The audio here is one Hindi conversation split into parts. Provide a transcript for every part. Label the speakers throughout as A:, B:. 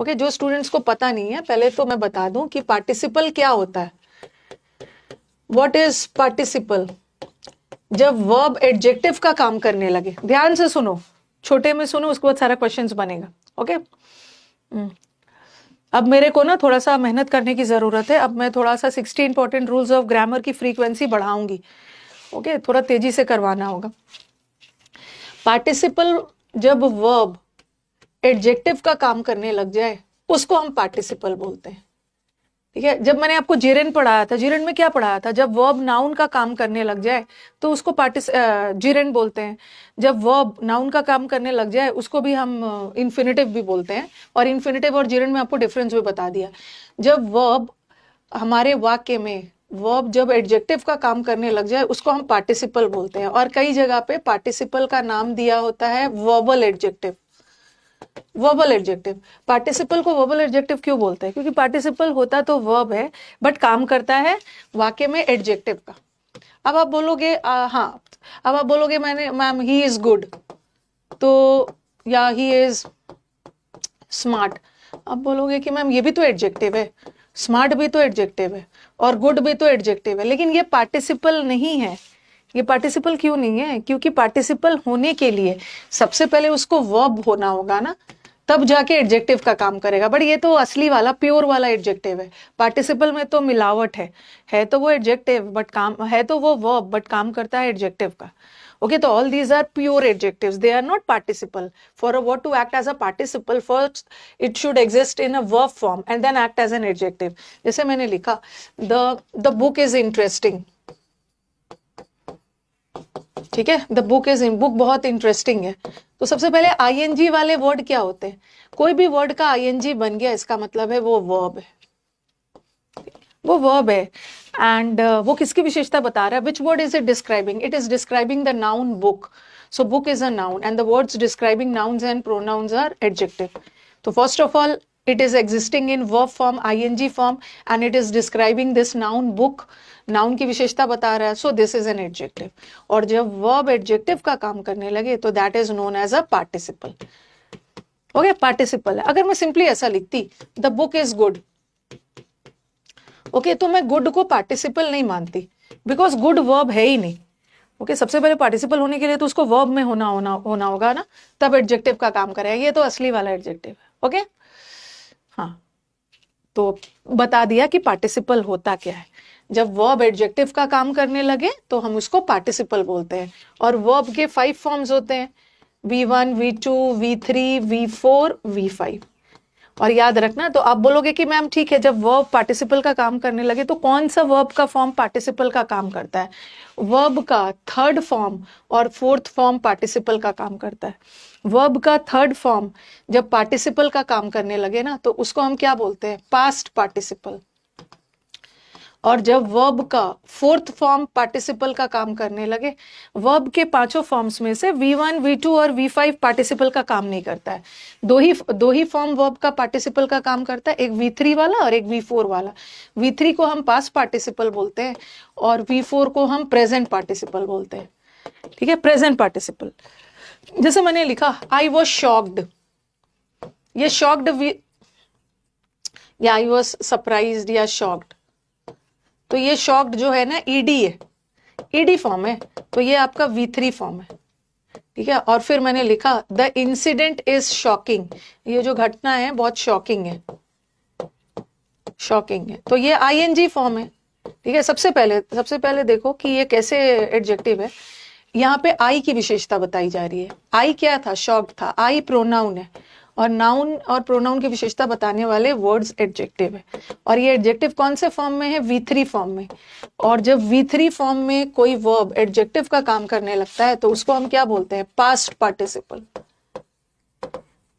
A: ओके, जो स्टूडेंट्स को पता नहीं है पहले तो मैं बता दूं कि पार्टिसिपल क्या होता है। What is participle? जब वर्ब एडजेक्टिव का काम करने लगे, ध्यान से सुनो, छोटे में सुनो, उसके बाद सारा क्वेश्चंस बनेगा। ओके, अब मेरे को ना थोड़ा सा मेहनत करने की जरूरत है। अब मैं थोड़ा सा 60 इंपॉर्टेंट रूल्स ऑफ ग्रामर की फ्रीक्वेंसी बढ़ाऊंगी। ओके, थोड़ा तेजी से करवाना होगा। पार्टिसिपल, जब वर्ब एडजेक्टिव का काम करने लग जाए उसको हम पार्टिसिपल बोलते हैं। ठीक है, जब मैंने आपको जिरेन पढ़ाया था, जिरेन में क्या पढ़ाया था? जब वर्ब नाउन का काम करने लग जाए तो उसको जिरेन बोलते हैं। जब वर्ब नाउन का काम करने लग जाए उसको भी हम इन्फिनेटिव भी बोलते हैं। और इन्फिनेटिव और जिरेन में आपको डिफरेंस भी बता दिया। जब वर्ब हमारे वाक्य में, वर्ब जब एडजेक्टिव का काम करने लग जाए उसको हम पार्टिसिपल बोलते हैं। और कई जगह पे पार्टिसिपल का नाम दिया होता है verbal adjective. Verbal adjective, participle को वर्बल एडजेक्टिव क्यों बोलते हैं? क्योंकि पार्टिसिपल होता तो वर्ब है बट काम करता है वाक्य में एडजेक्टिव का। अब आप बोलोगे हाँ, अब आप बोलोगे मैम ही इज गुड, तो या ही इज स्मार्ट। अब बोलोगे कि मैम ये भी तो एडजेक्टिव है, स्मार्ट भी तो एडजेक्टिव है और गुड भी तो एडजेक्टिव है, लेकिन ये पार्टिसिपल नहीं है। ये पार्टिसिपल क्यों नहीं है? क्योंकि पार्टिसिपल होने के लिए सबसे पहले उसको वर्ब होना होगा ना, तब जाके एडजेक्टिव का काम करेगा। बट ये तो असली वाला प्योर वाला एडजेक्टिव है। पार्टिसिपल में तो मिलावट है तो वो एडजेक्टिव बट काम है, तो वो वर्ब बट काम करता है एडजेक्टिव का। Okay, so all these are pure adjectives. They are not participle. For a word to act as a participle, first it should exist in a verb form and then act as an adjective. जैसे मैंने लिखा, the book is interesting. ठीक है, the book is in, book बहुत इंटरेस्टिंग है। तो सबसे पहले आईएनजी वाले वर्ड क्या होते हैं? कोई भी वर्ड का आईएनजी बन गया इसका मतलब है वो वर्ब है, वो वर्ब है। एंड वो किसकी विशेषता बता रहा है? Which word is it describing? It is describing the noun book. So book is a noun and the words describing nouns and pronouns are adjective. तो first of all it is existing in verb form, ing form, and it is describing this noun book. Noun की विशेषता बता रहा है, so this is an adjective. और जब वर्ब एडजेक्टिव का काम करने लगे तो that is known as a participle. Okay, participle है। अगर मैं सिंपली ऐसा लिखती, the book is good, okay, तो मैं गुड को पार्टिसिपल नहीं मानती, बिकॉज गुड वर्ब है ही नहीं। ओके, सबसे पहले पार्टिसिपल होने के लिए तो उसको वर्ब में होना होगा ना, तब एडजेक्टिव का काम करेगा। ये तो असली वाला एडजेक्टिव है। ओके, हाँ, तो बता दिया कि पार्टिसिपल होता क्या है। जब वर्ब एडजेक्टिव का काम करने लगे तो हम उसको पार्टिसिपल बोलते हैं। और वर्ब के 5 फॉर्म्स होते हैं, V1, V2, V3, V4, V5। और याद रखना, तो आप बोलोगे कि मैम ठीक है, जब वर्ब पार्टिसिपल का काम करने लगे तो कौन सा वर्ब का फॉर्म पार्टिसिपल का काम करता है? वर्ब का 3rd फॉर्म और 4th फॉर्म पार्टिसिपल का काम करता है। वर्ब का 3rd फॉर्म जब पार्टिसिपल का काम करने लगे ना तो उसको हम क्या बोलते हैं? Past participle. और जब वर्ब का 4th फॉर्म पार्टिसिपल का काम करने लगे, वर्ब के 5 फॉर्म्स में से V1, V2 और V5 पार्टिसिपल का काम नहीं करता है। दो ही फॉर्म वर्ब का पार्टिसिपल का काम करता है, एक V3 वाला और एक V4 वाला। V3 को हम पास्ट पार्टिसिपल बोलते हैं और V4 को हम प्रेजेंट पार्टिसिपल बोलते हैं। ठीक है, प्रेजेंट पार्टिसिपल। जैसे मैंने लिखा, आई वॉज शॉक्ड, ये शॉक्ड या आई वॉज सरप्राइज्ड या शॉक्ड, तो ये शॉक्ड जो है ना ईडी है, ईडी फॉर्म है, तो ये आपका V3 फॉर्म है। ठीक है, और फिर मैंने लिखा द इंसिडेंट इज शॉकिंग, ये जो घटना है बहुत शॉकिंग है, शॉकिंग है, तो ये ING फॉर्म है। ठीक है, सबसे पहले देखो कि ये कैसे एडजेक्टिव है। यहाँ पे आई की विशेषता बताई जा रही है। आई क्या था? शॉक्ड था। आई प्रोनाउन है और नाउन और प्रोनाउन की विशेषता बताने वाले वर्ड्स एडजेक्टिव है। और ये एडजेक्टिव कौन से फॉर्म में है? V3 फॉर्म में। और जब V3 फॉर्म में कोई वर्ब एडजेक्टिव का काम करने लगता है तो उसको हम क्या बोलते हैं? Past participle.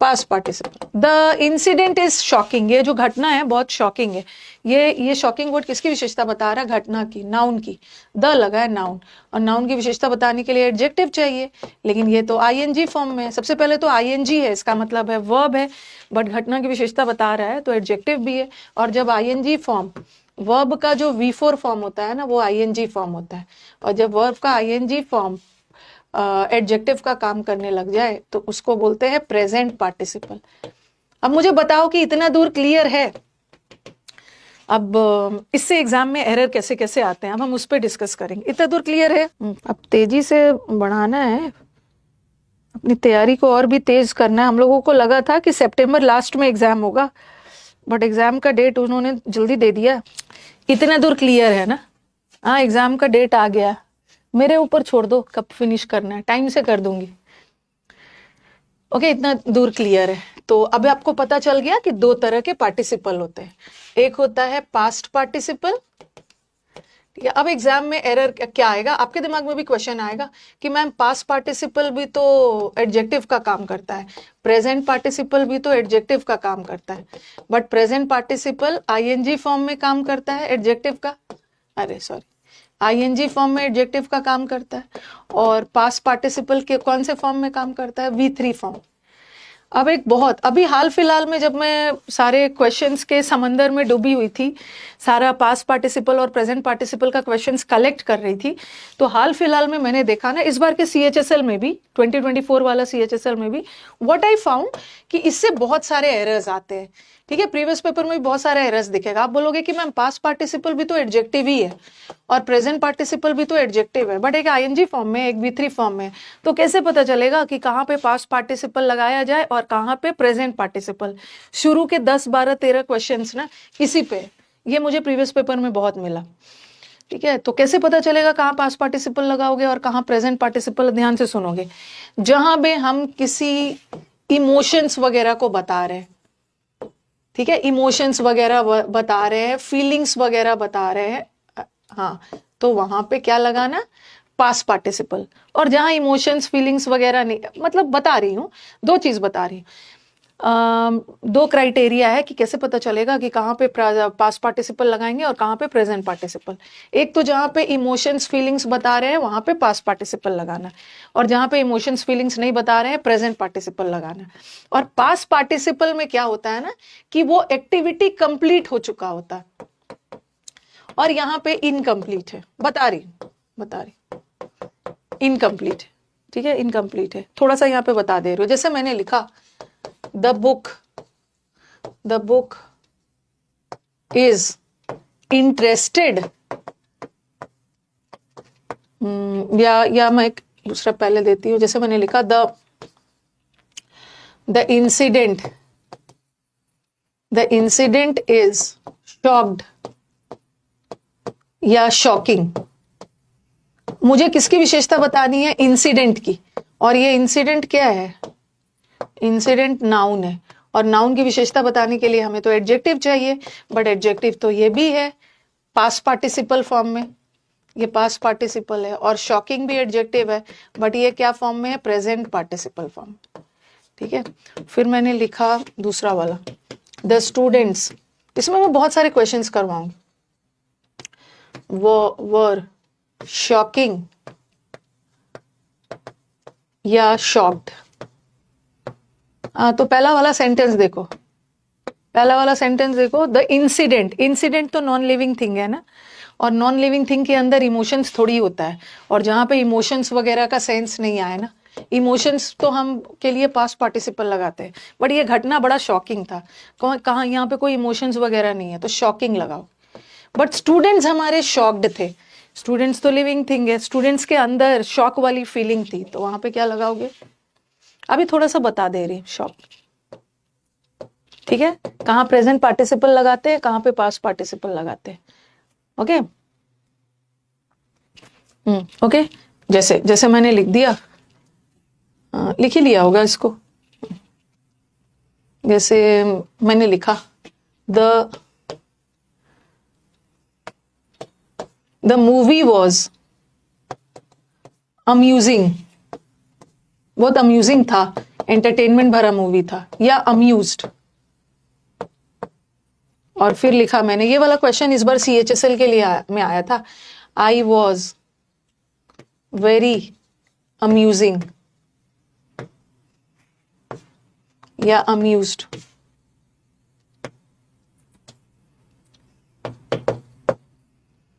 A: Past participle. The incident is shocking, ये जो घटना है बहुत शॉकिंग है। ये शॉकिंग वर्ड किसकी विशेषता बता रहा है? घटना की, नाउन की। द लगा है नाउन, और नाउन की विशेषता बताने के लिए एडजेक्टिव चाहिए, लेकिन ये तो ING फॉर्म में है। सबसे पहले तो ING है, इसका मतलब है वर्ब है, बट घटना की विशेषता बता रहा है तो एडजेक्टिव भी है। और जब ING फॉर्म, वर्ब का जो V4 फॉर्म होता है ना, वो ING फॉर्म होता है। और जब वर्ब का ING फॉर्म एडजेक्टिव का काम करने लग जाए तो उसको बोलते हैं प्रेजेंट पार्टिसिपल। अब मुझे बताओ कि इतना दूर क्लियर है। अब इससे एग्जाम में एरर कैसे कैसे आते हैं, अब हम उस पर डिस्कस करेंगे। इतना दूर क्लियर है? अब तेजी से बढ़ाना है, अपनी तैयारी को और भी तेज करना है। हम लोगों को लगा था कि सितंबर लास्ट में एग्जाम होगा, बट एग्जाम का डेट उन्होंने जल्दी दे दिया। इतना दूर क्लियर है ना? हाँ, एग्जाम का डेट आ गया, मेरे ऊपर छोड़ दो कब फिनिश करना है, टाइम से कर दूंगी। ओके, इतना दूर क्लियर है। तो अब आपको पता चल गया कि दो तरह के पार्टिसिपल होते हैं, एक होता है पास्ट पार्टिसिपल। ठीक है, अब एग्जाम में एरर क्या आएगा, आपके दिमाग में भी क्वेश्चन आएगा कि मैम पास्ट पार्टिसिपल भी तो एडजेक्टिव का काम करता है, प्रेजेंट पार्टिसिपल भी तो एडजेक्टिव का काम करता है, but present participle ING form में काम करता है एडजेक्टिव का, अरे सॉरी, आईएनजी फॉर्म में एडजेक्टिव का काम करता है, और पास्ट पार्टिसिपल के कौन से फॉर्म में काम करता है, V3 फॉर्म। अब एक बहुत अभी हाल फिलहाल में जब मैं सारे क्वेश्चंस के समंदर में डूबी हुई थी, सारा पास्ट पार्टिसिपल और प्रेजेंट पार्टिसिपल का क्वेश्चंस कलेक्ट कर रही थी, तो हाल फिलहाल में मैंने देखा ना, इस बार के CHSL में भी 2024 वाला CHSL में भी व्हाट आई फाउंड कि इससे बहुत सारे एरर्स आते हैं। ठीक है, प्रीवियस पेपर में भी बहुत सारे एरर्स दिखेगा। आप बोलोगे कि मैम पास्ट पार्टिसिपल भी तो एडजेक्टिव ही है और प्रेजेंट पार्टिसिपल भी तो एडजेक्टिव है, बट एक आईएनजी फॉर्म में, एक V3 फॉर्म में, तो कैसे पता चलेगा कि कहाँ पे पास्ट पार्टिसिपल लगाया जाए और कहाँ पे प्रेजेंट पार्टिसिपल? शुरू के 10, 12, 13 क्वेश्चंस ना इसी पे, ये मुझे प्रीवियस पेपर में बहुत मिला। ठीक है, तो कैसे पता चलेगा कहाँ पास्ट पार्टिसिपल लगाओगे और कहाँ प्रेजेंट पार्टिसिपल? ध्यान से सुनोगे, जहां पे हम किसी इमोशंस वगैरह को बता रहे हैं, ठीक है, इमोशंस वगैरह बता रहे हैं, फीलिंग्स वगैरह बता रहे हैं, हाँ, तो वहां पे क्या लगाना, पास्ट पार्टिसिपल। और जहां इमोशंस फीलिंग्स वगैरह नहीं, मतलब बता रही हूँ, दो चीज बता रही हूँ, दो क्राइटेरिया है कि कैसे पता चलेगा कि कहाँ पे पास्ट पार्टिसिपल लगाएंगे और कहाँ पे प्रेजेंट पार्टिसिपल। एक तो जहाँ पे इमोशंस फीलिंग्स बता रहे हैं वहां पे पास्ट पार्टिसिपल लगाना, और जहाँ पे इमोशंस फीलिंग्स नहीं बता रहे हैं प्रेजेंट पार्टिसिपल लगाना। और पास्ट पार्टिसिपल में क्या होता है ना कि वो एक्टिविटी कंप्लीट हो चुका होता है, और यहाँ पे इनकम्प्लीट है, बता रही इनकम्प्लीट है। ठीक है, इनकम्प्लीट है, थोड़ा सा यहाँ पे बता दे रही हूँ। जैसे मैंने लिखा the book is interested, या मैं एक दूसरा पहले देती हूँ। जैसे मैंने लिखा the incident is shocked या shocking। मुझे किसकी विशेषता बतानी है, इंसिडेंट की, और ये इंसिडेंट क्या है, इंसिडेंट नाउन है, और नाउन की विशेषता बताने के लिए हमें तो एडजेक्टिव चाहिए, बट एडजेक्टिव तो ये भी है पास्ट पार्टिसिपल फॉर्म में, ये पास्ट पार्टिसिपल है, और शॉकिंग भी एडजेक्टिव है, बट ये क्या फॉर्म में है, प्रेजेंट पार्टिसिपल फॉर्म। ठीक है, फिर मैंने लिखा दूसरा वाला द स्टूडेंट्स, इसमें मैं बहुत सारे क्वेश्चंस करवाऊंगी, वो वर शॉकिंग या शॉक्ड। तो पहला वाला सेंटेंस देखो, द इंसिडेंट तो नॉन लिविंग थिंग है ना, और नॉन लिविंग थिंग के अंदर इमोशंस थोड़ी होता है, और जहां पे इमोशंस वगैरह का सेंस नहीं आया ना, इमोशंस तो हम के लिए पास्ट पार्टिसिपल लगाते हैं, बट ये घटना बड़ा शॉकिंग था, कहाँ यहाँ पे कोई इमोशंस वगैरह नहीं है तो शॉकिंग लगाओ। बट स्टूडेंट्स हमारे शॉक्ड थे, स्टूडेंट्स तो लिविंग थिंग है, स्टूडेंट्स के अंदर शॉक वाली फीलिंग थी, तो वहां पे क्या लगाओगे, अभी थोड़ा सा बता दे रही शॉक। ठीक है, कहाँ प्रेजेंट पार्टिसिपल लगाते हैं, कहाँ पे पास्ट पार्टिसिपल लगाते हैं। ओके ओके, जैसे मैंने लिख दिया, लिख ही लिया होगा इसको। जैसे मैंने लिखा द मूवी वॉज अम्यूजिंग, बहुत अम्यूजिंग था, एंटरटेनमेंट भरा मूवी था, या अम्यूज्ड। और फिर लिखा मैंने, ये वाला क्वेश्चन इस बार CHSL के लिए में आया था, आई वॉज वेरी अम्यूजिंग या अम्यूज्ड।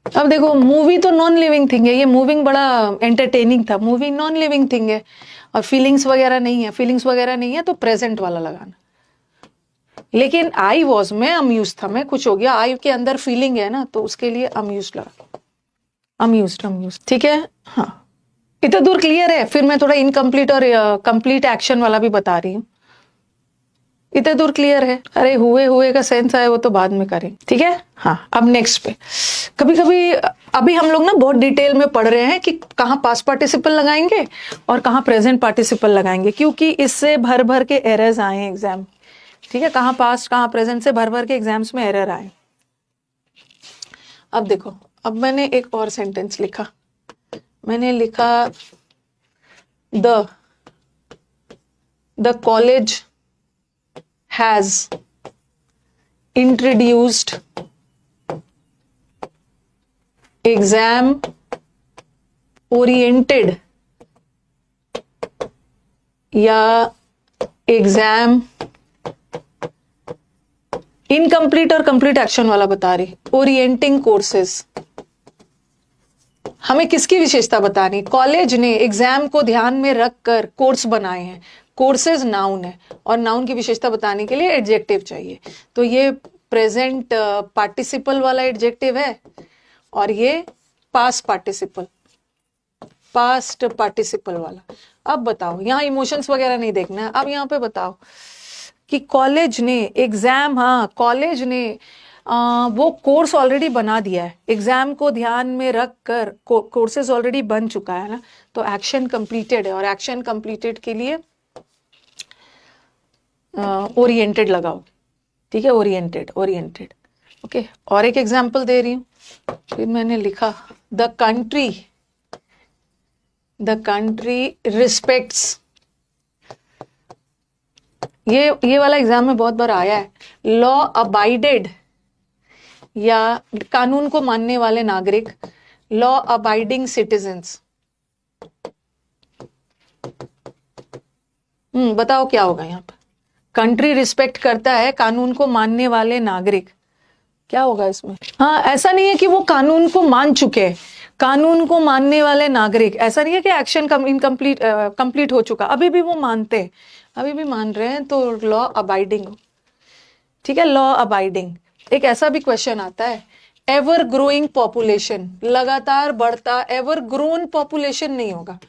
A: अब देखो, मूवी तो नॉन लिविंग थिंग है, ये मूविंग बड़ा एंटरटेनिंग था, मूवी नॉन लिविंग थिंग है, और फीलिंग्स वगैरह नहीं है, तो प्रेजेंट वाला लगाना। लेकिन आई वॉज में अम्यूज था, मैं कुछ हो गया, आई के अंदर फीलिंग है ना, तो उसके लिए अम्यूज लगा, अम्यूज, ठीक है। हाँ, इतना दूर क्लियर है। फिर मैं थोड़ा इनकम्प्लीट और कंप्लीट एक्शन वाला भी बता रही हूँ। इतने दूर क्लियर है? अरे हुए का सेंस आए वो तो बाद में करें, ठीक है। हाँ, अब नेक्स्ट पे, कभी कभी अभी हम लोग ना बहुत डिटेल में पढ़ रहे हैं कि कहाँ पास्ट पार्टिसिपल लगाएंगे और कहाँ प्रेजेंट पार्टिसिपल लगाएंगे, क्योंकि इससे भर भर के एरर्स आए एग्जाम, ठीक है। कहाँ पास्ट कहाँ प्रेजेंट से भर भर के एग्जाम्स में एरर आए। अब देखो, अब मैंने एक और सेंटेंस लिखा, मैंने लिखा the college has introduced exam oriented या एग्जाम इनकम्प्लीट और कंप्लीट एक्शन वाला बता रही, ओरिएंटिंग कोर्सेज। हमें किसकी विशेषता बतानी? कॉलेज ने एग्जाम को ध्यान में रखकर कोर्स बनाए हैं। कोर्सेज नाउन है और नाउन की विशेषता बताने के लिए एडजेक्टिव चाहिए, तो ये प्रेजेंट पार्टिसिपल वाला एडजेक्टिव है और ये पास्ट पार्टिसिपल वाला। अब बताओ, यहाँ इमोशंस वगैरह नहीं देखना है, अब यहाँ पे बताओ कि कॉलेज ने एग्जाम, हाँ कॉलेज ने वो कोर्स ऑलरेडी बना दिया है, एग्जाम को ध्यान में रख कर कोर्सेज ऑलरेडी बन चुका है ना, तो एक्शन कंप्लीटेड है और एक्शन कंप्लीटेड के लिए ओरिएंटेड लगाओ, ठीक है। Oriented okay. और एक एग्जाम्पल दे रही हूँ, फिर मैंने लिखा द कंट्री रिस्पेक्ट्स, ये वाला एग्जाम में बहुत बार आया है, लॉ अबाइडेड या कानून को मानने वाले नागरिक, लॉ अबाइडिंग सिटीजन्स। बताओ क्या होगा यहाँ पर? कंट्री रिस्पेक्ट करता है कानून को मानने वाले नागरिक, क्या होगा इसमें? हाँ, ऐसा नहीं है कि वो कानून को मान चुके हैं, कानून को मानने वाले नागरिक, ऐसा नहीं है कि एक्शन कंप्लीट हो चुका, अभी भी वो मानते हैं, अभी भी मान रहे हैं, तो लॉ अबाइडिंग, ठीक है। Law abiding. एक ऐसा भी क्वेश्चन आता है, एवर ग्रोइंग पॉपुलेशन, लगातार बढ़ता, एवर ग्रोन पॉपुलेशन नहीं होगा,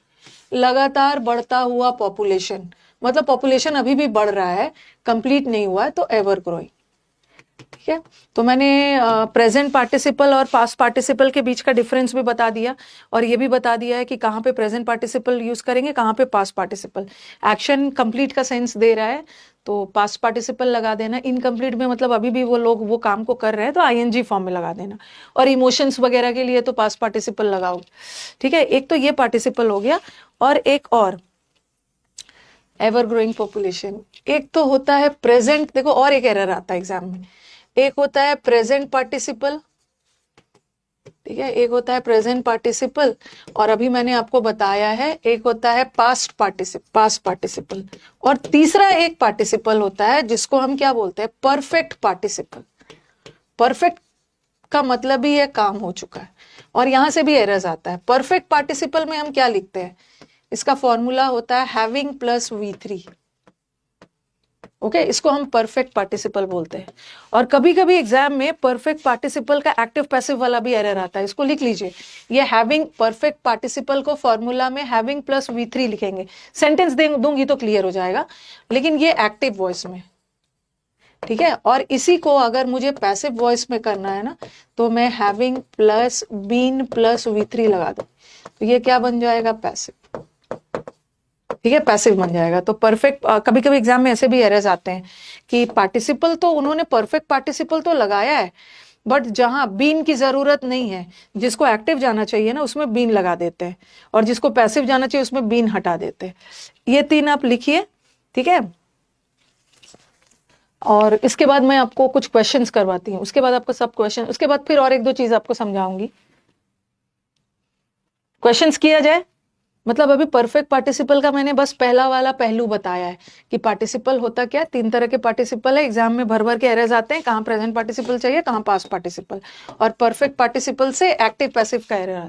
A: लगातार बढ़ता हुआ पॉपुलेशन, मतलब पॉपुलेशन अभी भी बढ़ रहा है, कंप्लीट नहीं हुआ है, तो एवर ग्रोइंग, ठीक है। तो मैंने प्रेजेंट पार्टिसिपल और पास्ट पार्टिसिपल के बीच का डिफरेंस भी बता दिया और ये भी बता दिया है कि कहाँ पे प्रेजेंट पार्टिसिपल यूज करेंगे, कहाँ पे पास्ट पार्टिसिपल। एक्शन कंप्लीट का सेंस दे रहा है तो पास्ट पार्टिसिपल लगा देना, इनकम्प्लीट में मतलब अभी भी वो लोग वो काम को कर रहे हैं तो आईएनजी फॉर्म में लगा देना, और इमोशंस वगैरह के लिए तो पास्ट पार्टिसिपल लगाओ, ठीक है। एक तो ये पार्टिसिपल हो गया, और एक और एवर ग्रोइंग पॉपुलेशन, एक तो होता है प्रेजेंट, देखो और एक एरर आता है एग्जाम में, एक होता है प्रेजेंट पार्टिसिपल, ठीक है, एक होता है प्रेजेंट पार्टिसिपल, और अभी मैंने आपको बताया है एक होता है पास्ट पार्टिसिपल, और तीसरा एक पार्टिसिपल होता है जिसको हम क्या बोलते हैं? Perfect participle. परफेक्ट का मतलब ही है काम हो चुका है, और यहां से भी एरर्स आता है। परफेक्ट पार्टिसिपल में हम क्या लिखते हैं? इसका फॉर्मूला होता है हैविंग प्लस V3, ओके, इसको हम परफेक्ट पार्टिसिपल बोलते हैं। और कभी कभी एग्जाम में परफेक्ट पार्टिसिपल का एक्टिव पैसिव वाला भी एरर आता है, इसको लिख लीजिए। ये हैविंग, परफेक्ट पार्टिसिपल को फॉर्मूला में हैविंग प्लस V3 लिखेंगे, सेंटेंस दूंगी तो क्लियर हो जाएगा, लेकिन ये एक्टिव वॉइस में, ठीक है। और इसी को अगर मुझे पैसिव वॉइस में करना है ना, तो मैं having plus been plus V3 लगा दूं, तो ये क्या बन जाएगा? पैसिव, ठीक है, पैसिव बन जाएगा। तो परफेक्ट, कभी कभी एग्जाम में ऐसे भी एरर्स आते हैं कि पार्टिसिपल तो उन्होंने परफेक्ट पार्टिसिपल तो लगाया है, बट जहां बीन की जरूरत नहीं है, जिसको एक्टिव जाना चाहिए ना उसमें बीन लगा देते हैं, और जिसको पैसिव जाना चाहिए उसमें बीन हटा देते हैं। ये तीन आप लिखिए, ठीक है। और इसके बाद मैं आपको कुछ क्वेश्चंस करवाती हूँ, उसके बाद आपको सब क्वेश्चन, उसके बाद फिर और एक दो चीज आपको समझाऊंगी। क्वेश्चंस किया जाए, मतलब अभी परफेक्ट पार्टिसिपल का मैंने बस पहला वाला पहलू बताया है कि पार्टिसिपल होता क्या, तीन तरह के पार्टिसिपल है, एग्जाम में भर भर के एरर्स आते हैं, कहाँ प्रेजेंट पार्टिसिपल चाहिए, कहाँ पास्ट पार्टिसिपल, और परफेक्ट पार्टिसिपल से एक्टिव पैसिव का एरर आता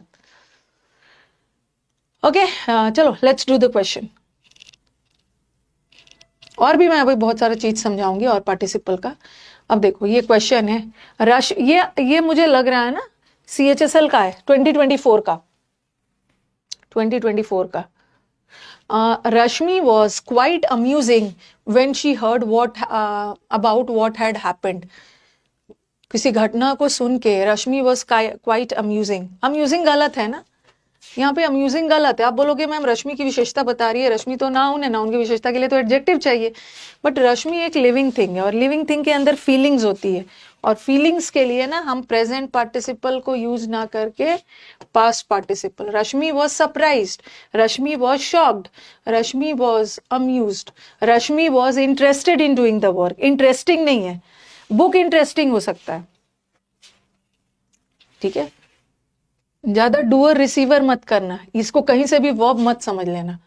A: है। ओके, चलो लेट्स डू द क्वेश्चन। और भी मैं अभी बहुत सारा चीज समझाऊंगी और पार्टिसिपल का। अब देखो ये क्वेश्चन है रश, ये मुझे लग रहा है ना CHSL का है 2024 का, 2024 का। Rashmi was quite amusing when she heard about what had happened. किसी घटना को सुन के रश्मि वॉज क्वाइट अम्यूजिंग। अम्यूजिंग गलत है ना, यहाँ पे अम्यूजिंग गलत है। आप बोलोगे मैम रश्मि की विशेषता बता रही है, रश्मि तो नाउन है, नाउन की विशेषता के लिए तो एडजेक्टिव चाहिए। बट रश्मि एक लिविंग थिंग है और लिविंग थिंग के अंदर फीलिंग्स होती है, और फीलिंग्स के लिए ना हम प्रेजेंट पार्टिसिपल को यूज ना करके past participle. Rashmi was surprised, Rashmi was shocked, Rashmi was amused, Rashmi was interested in doing the work. Interesting नहीं है, बुक इंटरेस्टिंग हो सकता है, ठीक है। ज्यादा डूअर रिसीवर मत करना, इसको कहीं से भी वर्ब मत समझ लेना।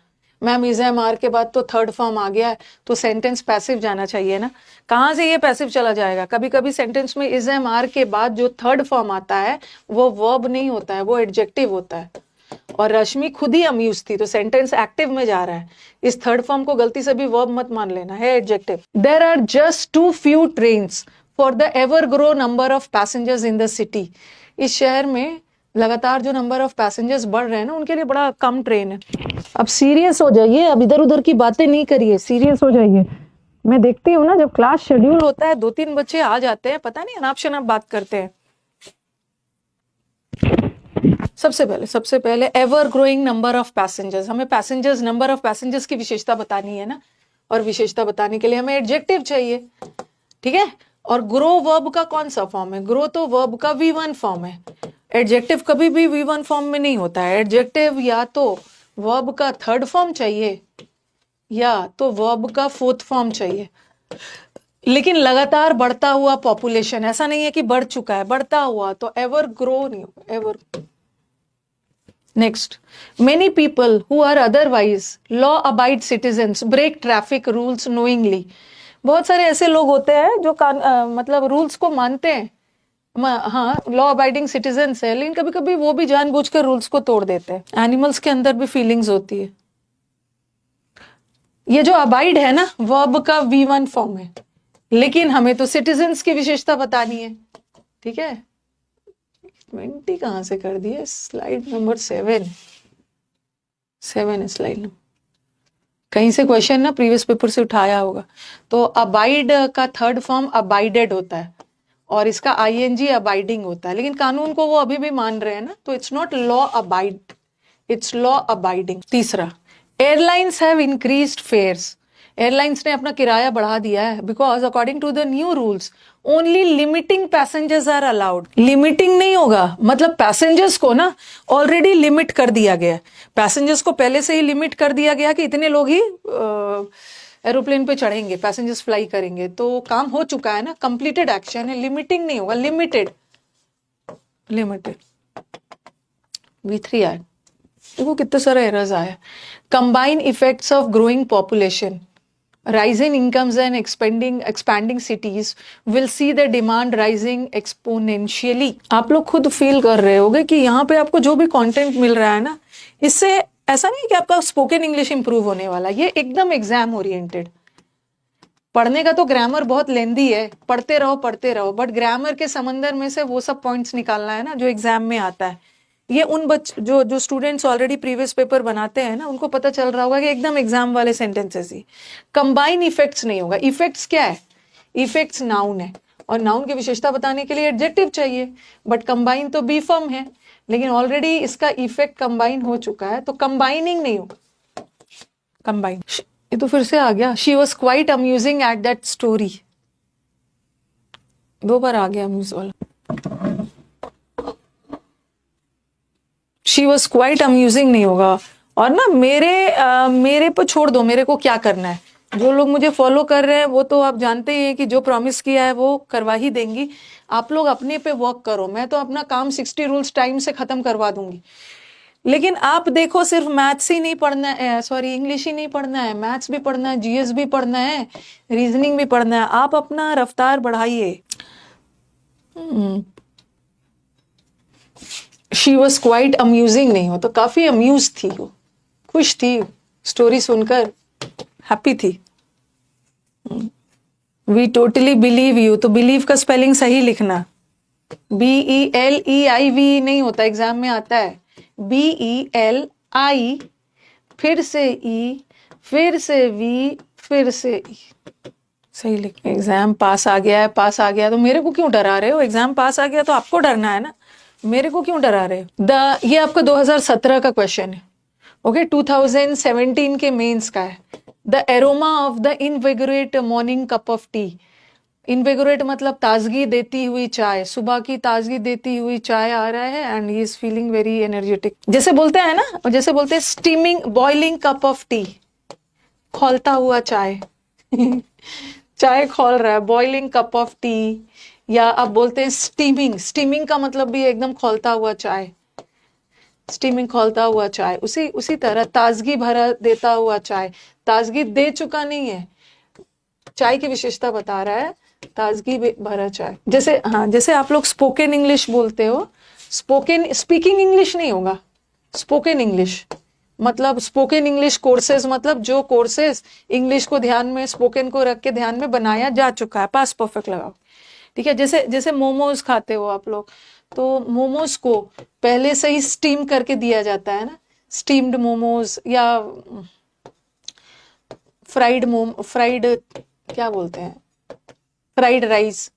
A: मैम इज एम आर के बाद तो थर्ड फॉर्म आ गया है तो सेंटेंस पैसिव जाना चाहिए ना, कहाँ से ये पैसिव चला जाएगा। कभी कभी सेंटेंस में इज एम आर के बाद जो थर्ड फॉर्म आता है वो वर्ब नहीं होता है, वो एडजेक्टिव होता है। और रश्मि खुद ही अम्यूज थी तो सेंटेंस एक्टिव में जा रहा है, इस थर्ड फॉर्म को गलती से भी वर्ब मत मान लेना, है adjective. There are just too few trains for the ever grow number of passengers in the city. इस शहर में लगातार जो नंबर ऑफ पैसेंजर्स बढ़ रहे हैं ना, उनके लिए बड़ा कम ट्रेन है। अब सीरियस हो जाइए, अब इधर उधर की बातें नहीं करिए, सीरियस हो जाइए। मैं देखती हूँ ना जब क्लास शेड्यूल होता है 2-3 बच्चे आ जाते हैं, पता नहीं अनाप शनाप बात करते हैं। सबसे पहले ever growing number of passengers, हमें पैसेंजर्स, नंबर ऑफ पैसेंजर्स की विशेषता बतानी है ना, और विशेषता बताने के लिए हमें एडजेक्टिव चाहिए, ठीक है। और ग्रो वर्ब का कौन सा फॉर्म है, ग्रो तो वर्ब का V1 फॉर्म है। एडजेक्टिव कभी भी V1 फॉर्म में नहीं होता है, एडजेक्टिव या तो वर्ब का थर्ड फॉर्म चाहिए या तो वर्ब का फोर्थ फॉर्म चाहिए। लेकिन लगातार बढ़ता हुआ पॉपुलेशन, ऐसा नहीं है कि बढ़ चुका है, बढ़ता हुआ, तो एवर ग्रो नहीं होगा, ever. Next, many people who are otherwise law abide citizens break traffic rules knowingly. बहुत सारे ऐसे लोग होते हैं जो मतलब रूल्स को मानते हैं, हाँ लॉ अबाइडिंग सिटीजन्स है, लेकिन कभी कभी वो भी जानबूझकर रूल्स को तोड़ देते हैं। एनिमल्स के अंदर भी फीलिंग्स होती है। ये जो अबाइड है ना वर्ब का V1 फॉर्म है, लेकिन हमें तो सिटीजन्स की विशेषता बतानी है, ठीक है। 20 कहां से कर दिए, स्लाइड नंबर 7 है स्लाइड नंबर, कहीं से क्वेश्चन ना प्रीवियस पेपर से उठाया होगा। तो अबाइड का थर्ड फॉर्म अबाइडेड होता है और इसका ING अबाइडिंग होता है, लेकिन कानून को वो अभी भी मान रहे हैं ना, तो it's not law abide, it's law abiding. तीसरा, airlines have increased fares. Airlines ने अपना किराया बढ़ा दिया है because according to the new rules only limiting passengers are allowed. Limiting नहीं होगा, मतलब पैसेंजर्स को ना ऑलरेडी लिमिट कर दिया गया, पैसेंजर्स को पहले से ही लिमिट कर दिया गया कि इतने लोग ही एरोप्लेन पे चढ़ेंगे, पैसेंजर्स फ्लाई करेंगे, तो काम हो चुका है ना, कंप्लीटेड एक्शन है, लिमिटिंग नहीं होगा, लिमिटेड। V3 आया, देखो कितने सारे एरर्स आए। Combine effects of growing population, rising incomes and expanding cities will see the demand rising exponentially। आप लोग खुद फील कर रहे होगे कि यहाँ पे आपको जो भी कंटेंट मिल रहा है ना, इससे ऐसा नहीं कि आपका स्पोकन इंग्लिश इंप्रूव होने वाला, ये एकदम एग्जाम ओरिएंटेड। पढ़ने का तो ग्रामर बहुत लेंदी है, पढ़ते रहो, बट ग्रामर के समंदर में से वो सब पॉइंट्स निकालना है ना जो एग्जाम में आता है। ये उन जो स्टूडेंट्स ऑलरेडी प्रीवियस पेपर बनाते हैं ना, उनको पता चल रहा होगा कि एकदम एग्जाम वाले सेंटेंसेस ही। कंबाइन इफेक्ट्स नहीं होगा। इफेक्ट्स क्या है, इफेक्ट्स नाउन है और नाउन की विशेषता बताने के लिए एडजेक्टिव चाहिए, बट कंबाइन तो बी फॉर्म है, लेकिन ऑलरेडी इसका इफेक्ट कंबाइन हो चुका है, तो कंबाइनिंग नहीं होगा, कंबाइन। ये तो फिर से आ गया, she was quite amusing at that story, 2 बार आ गया अम्यूज वाला। शी वॉज क्वाइट अम्यूजिंग नहीं होगा। और ना मेरे पे छोड़ दो, मेरे को क्या करना है, जो लोग मुझे फॉलो कर रहे हैं वो तो आप जानते ही हैं कि जो प्रॉमिस किया है वो करवा ही देंगी। आप लोग अपने पे वर्क करो, मैं तो अपना काम 60 रूल्स टाइम से खत्म करवा दूंगी। लेकिन आप देखो, सिर्फ मैथ्स ही नहीं पढ़ना है, सॉरी इंग्लिश ही नहीं पढ़ना है, मैथ्स भी पढ़ना है, GS भी पढ़ना है, रीजनिंग भी पढ़ना है। आप अपना रफ्तार बढ़ाइए। शी वॉज क्वाइट अम्यूजिंग नहीं हो तो काफी अम्यूज थी, वो खुश थी, स्टोरी सुनकर हैप्पी थी। वी टोटली बिलीव यू, तो बिलीव का स्पेलिंग सही लिखना, BELEIV नहीं होता, एग्जाम में आता है BELI, फिर से E, फिर से V, फिर से E, सही लिख। एग्जाम पास आ गया है, पास आ गया, तो मेरे को क्यों डरा रहे हो? एग्जाम पास आ गया तो आपको डरना है ना, मेरे को क्यों डरा रहे हो? ये आपका 2017 का क्वेश्चन है, ओके। 2017 के मेंस का है। The aroma of the invigorate morning cup of T. Invigorate मतलब ताजगी देती हुई चाय, सुबह की ताजगी देती हुई चाय आ रहा है, and he is feeling very energetic. जैसे बोलते हैं ना, जैसे बोलते हैं steaming boiling cup of tea, खौलता हुआ चाय चाय खौल रहा है, बॉइलिंग कप ऑफ टी। या आप बोलते हैं स्टीमिंग, स्टीमिंग का मतलब भी एकदम खौलता हुआ चाय, स्टीमिंग खौलता हुआ चाय। उसी तरह ताजगी भरा देता हुआ चाय, ताजगी दे चुका नहीं है, चाय की विशेषता बता रहा है, ताजगी भरा चाय। जैसे हाँ, जैसे आप लोग स्पोकन इंग्लिश बोलते हो, स्पीकिंग इंग्लिश नहीं होगा, स्पोकन इंग्लिश मतलब स्पोकन इंग्लिश कोर्सेज, मतलब जो कोर्सेज इंग्लिश को ध्यान में, स्पोकन को रख के ध्यान में बनाया जा चुका है, पास परफेक्ट लगाओ, ठीक है। जैसे जैसे मोमोज खाते हो आप लोग, तो मोमोज को पहले से ही स्टीम करके दिया जाता है ना, स्टीम्ड मोमोज, या फ्राइड क्या बोलते हैं, फ्राइड राइस,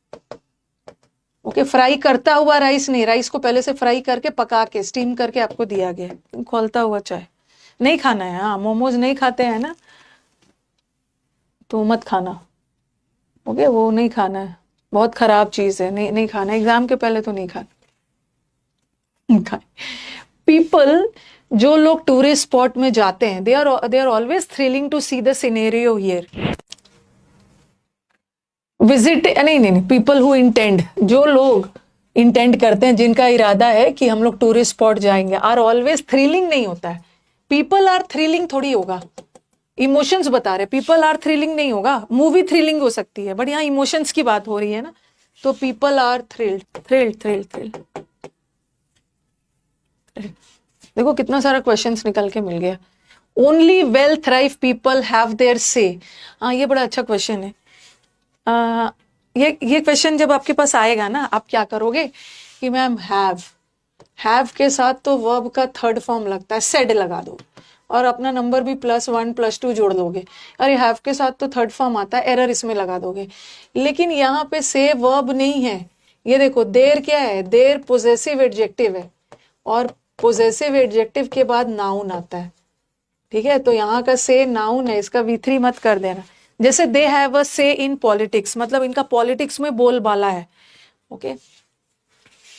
A: ओके। फ्राई करता हुआ राइस नहीं, राइस को पहले से फ्राई करके पका के स्टीम करके आपको दिया गया। खौलता हुआ चाय नहीं खाना है, हाँ, मोमोज नहीं खाते हैं ना, तो मत खाना, ओके, वो नहीं खाना है, बहुत खराब चीज है, नहीं खाना, एग्जाम के पहले तो नहीं खाना। पीपल, जो लोग टूरिस्ट स्पॉट में जाते हैं, they are always thrilling to see the scenario here. Visit नहीं, पीपल हु इंटेंड, जो लोग इंटेंड करते हैं, जिनका इरादा है कि हम लोग टूरिस्ट स्पॉट जाएंगे, आर ऑलवेज थ्रिलिंग नहीं होता है, पीपल आर थ्रिलिंग थोड़ी होगा, इमोशंस बता रहे, पीपल आर थ्रिलिंग नहीं होगा, मूवी थ्रिलिंग हो सकती है, बट यहाँ इमोशंस की बात हो रही है ना, तो पीपल आर थ्रिल्ड। देखो कितना सारा क्वेश्चंस निकल के मिल गया। Only well thrive people have their से। हाँ, ये बड़ा अच्छा क्वेश्चन है। ये क्वेश्चन जब आपके पास आएगा ना, आप क्या करोगे कि मैम हैव के साथ तो वर्ब का थर्ड फॉर्म लगता है, सेड लगा दो, और अपना नंबर भी +1 +2 जोड़ दोगे। अरे हैव के साथ तो थर्ड फॉर्म आता है, एरर इसमें लगा दोगे। लेकिन यहाँ पे से वर्ब नहीं है, ये देखो देर क्या है, देर पोजेसिव एडजेक्टिव है, और पोजेसिव एडजेक्टिव के बाद नाउन आता है, ठीक है। तो यहाँ का से नाउन है, इसका V3 मत कर देना। जैसे दे हैव अ से इन पॉलिटिक्स, मतलब इनका पॉलिटिक्स में बोलबाला है, ओके,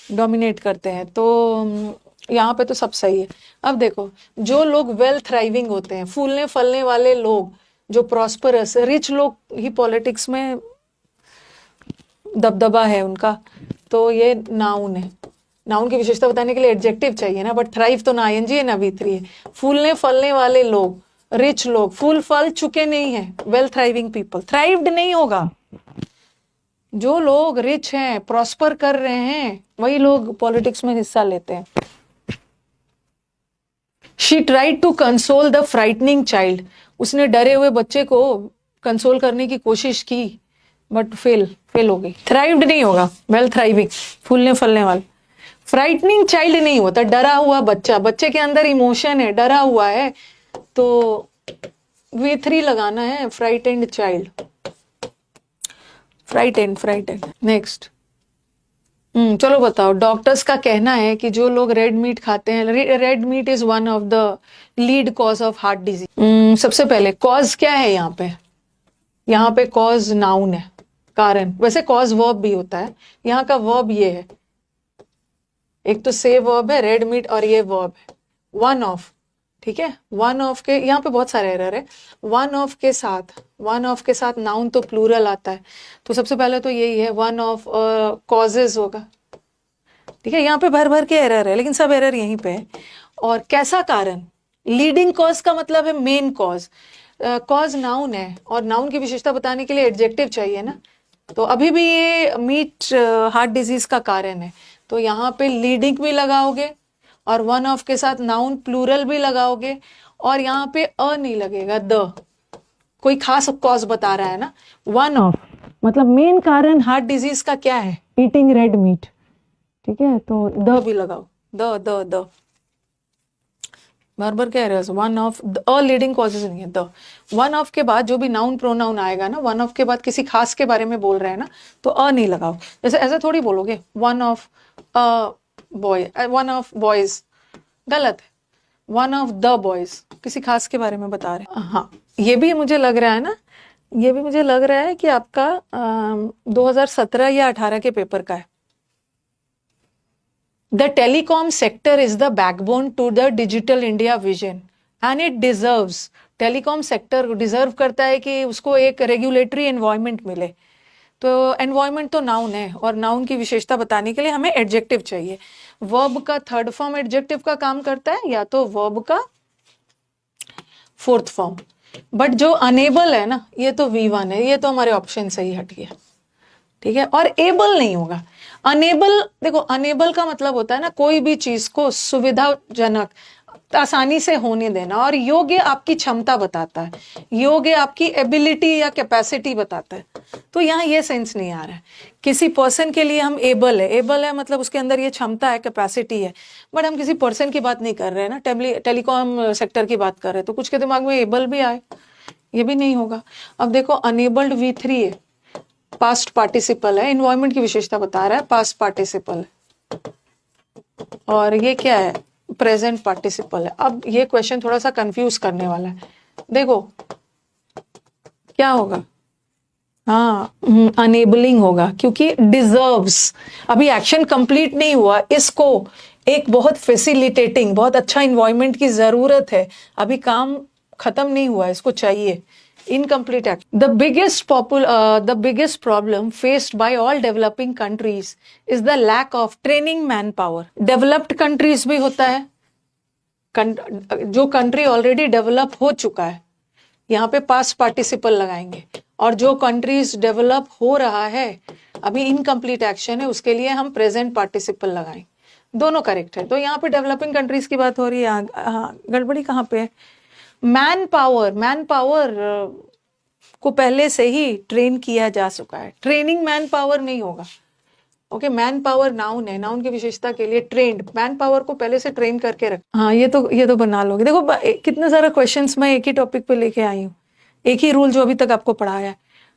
A: डोमिनेट करते हैं, तो यहाँ पे तो सब सही है। अब देखो, जो लोग वेल थ्राइविंग होते हैं, फूलने फलने वाले लोग, जो प्रॉस्परस रिच लोग ही पॉलिटिक्स में दबदबा है उनका, तो ये नाउन है। नाउन की विशेषता बताने के लिए एडजेक्टिव चाहिए ना, बट थ्राइव तो ना ING है ना V3 है। फूलने फलने वाले लोग, रिच लोग, फूल फल चुके नहीं है, वेल थ्राइविंग पीपल, थ्राइव्ड नहीं होगा। जो लोग रिच हैं, प्रॉस्पर कर रहे हैं, वही लोग पॉलिटिक्स में हिस्सा लेते हैं। She tried to console the frightening child, उसने डरे हुए बच्चे को कंसोल करने की कोशिश की, बट फेल हो गई। थ्राइव्ड नहीं होगा, वेल थ्राइविंग, फूलने फलने वाले। फ्राइटनिंग चाइल्ड नहीं होता, डरा हुआ बच्चा, बच्चे के अंदर इमोशन है, डरा हुआ है, तो V3 लगाना है, फ्राइटेंड चाइल्ड, फ्राइटेंड। नेक्स्ट, चलो बताओ। डॉक्टर्स का कहना है कि जो लोग रेड मीट खाते हैं, red meat is one of the lead cause of heart disease. सबसे पहले कॉज क्या है यहाँ पे कॉज नाउन है, कारण। वैसे कॉज वर्ब भी होता है, यहाँ का वर्ब ये है, एक तो से वर्ब है, रेड मीट, और ये वर्ब है वन ऑफ, ठीक है। वन ऑफ के यहाँ पे बहुत सारे एरर है। वन ऑफ के साथ नाउन तो प्लूरल आता है, तो सबसे पहले तो यही है, वन ऑफ कॉजेज होगा, ठीक है। यहाँ पे भर भर के एरर है, लेकिन सब एरर यहीं पे है। और कैसा कारण, लीडिंग कॉज का मतलब है मेन कॉज। कॉज नाउन है, और नाउन की विशेषता बताने के लिए एडजेक्टिव चाहिए ना, तो अभी भी ये मीट हार्ट डिजीज का कारण है, तो यहाँ पे लीडिंग भी लगाओगे, और वन ऑफ के साथ नाउन प्लूरल भी लगाओगे, और यहाँ पे नहीं लगेगा, द कोई खास कॉज बता रहा है ना, वन ऑफ मतलब मेन कारण हार्ट डिजीज का क्या है, ईटिंग रेड मीट, ठीक है, तो द भी लगाओ, द बार बार कह रहे हो, one of a leading causes नहीं है, द वन ऑफ के बाद जो भी नाउन प्रोनाउन आएगा ना, वन ऑफ के बाद किसी खास के बारे में बोल रहे हैं ना, तो अ नहीं लगाओ। जैसे ऐसे थोड़ी बोलोगे one of a boy, one of boys, गलत है, वन ऑफ द बॉयज, किसी खास के बारे में बता रहे हैं। हाँ, ये भी मुझे लग रहा है ना, ये भी मुझे लग रहा है कि आपका 2017 या 18 के पेपर का है। The telecom sector is the backbone to the digital India vision and it deserves, telecom sector deserve करता है कि उसको एक regulatory environment मिले। तो environment तो noun है और noun की विशेषता बताने के लिए हमें adjective चाहिए। verb का थर्ड फॉर्म adjective का काम करता है या तो verb का फोर्थ फॉर्म, बट जो unable है ना, ये तो V1 है, ये तो हमारे ऑप्शन से ही हट गया, ठीक है। और एबल नहीं होगा, अनेबल, देखो अनेबल का मतलब होता है ना कोई भी चीज को सुविधाजनक आसानी से होने देना, और योग्य आपकी क्षमता बताता है, योग्य आपकी एबिलिटी या कैपेसिटी बताता है। तो यहाँ ये सेंस नहीं आ रहा है, किसी पर्सन के लिए हम एबल है, एबल है मतलब उसके अंदर ये क्षमता है, कैपेसिटी है, बट हम किसी पर्सन की बात नहीं कर रहे हैं ना, टेलीकॉम सेक्टर की बात कर रहे हैं, तो कुछ के दिमाग में एबल भी आए, ये भी नहीं होगा। अब देखो अनेबल्ड V3 है, पास्ट पार्टिसिपल है, एनवायरमेंट की विशेषता बता रहा है, पास्ट पार्टिसिपल है, और ये क्या है, प्रेजेंट पार्टिसिपल है। अब ये क्वेश्चन थोड़ा सा कंफ्यूज करने वाला है, देखो क्या होगा, हाँ अनेबलिंग होगा, क्योंकि डिजर्व्स, अभी एक्शन कंप्लीट नहीं हुआ, इसको एक बहुत फैसिलिटेटिंग, बहुत अच्छा इन्वायरमेंट की जरूरत है, अभी काम खत्म नहीं हुआ, इसको चाहिए incomplete action. The biggest problem faced by all developing countries is the lack of training manpower. Developed countries भी होता है, जो country already develop हो चुका है, यहाँ पे past participle लगाएंगे, और जो countries develop हो रहा है अभी incomplete action है, उसके लिए हम present participle लगाएंगे, दोनों करेक्ट है। तो यहाँ पे डेवलपिंग कंट्रीज की बात हो रही है, हाँ गड़बड़ी कहाँ पे है, मैन पावर को पहले से ही ट्रेन किया जा चुका है, ट्रेनिंग मैन पावर नहीं होगा, ओके। मैन पावर नाउन है, नाउन की विशेषता के लिए ट्रेंड, मैन पावर को पहले से ट्रेन करके रख, हाँ ये तो बना लोगे। देखो कितने सारे क्वेश्चंस मैं एक ही टॉपिक पे लेके आई हूँ, एक ही रूल जो अभी तक आपको पढ़ाया है।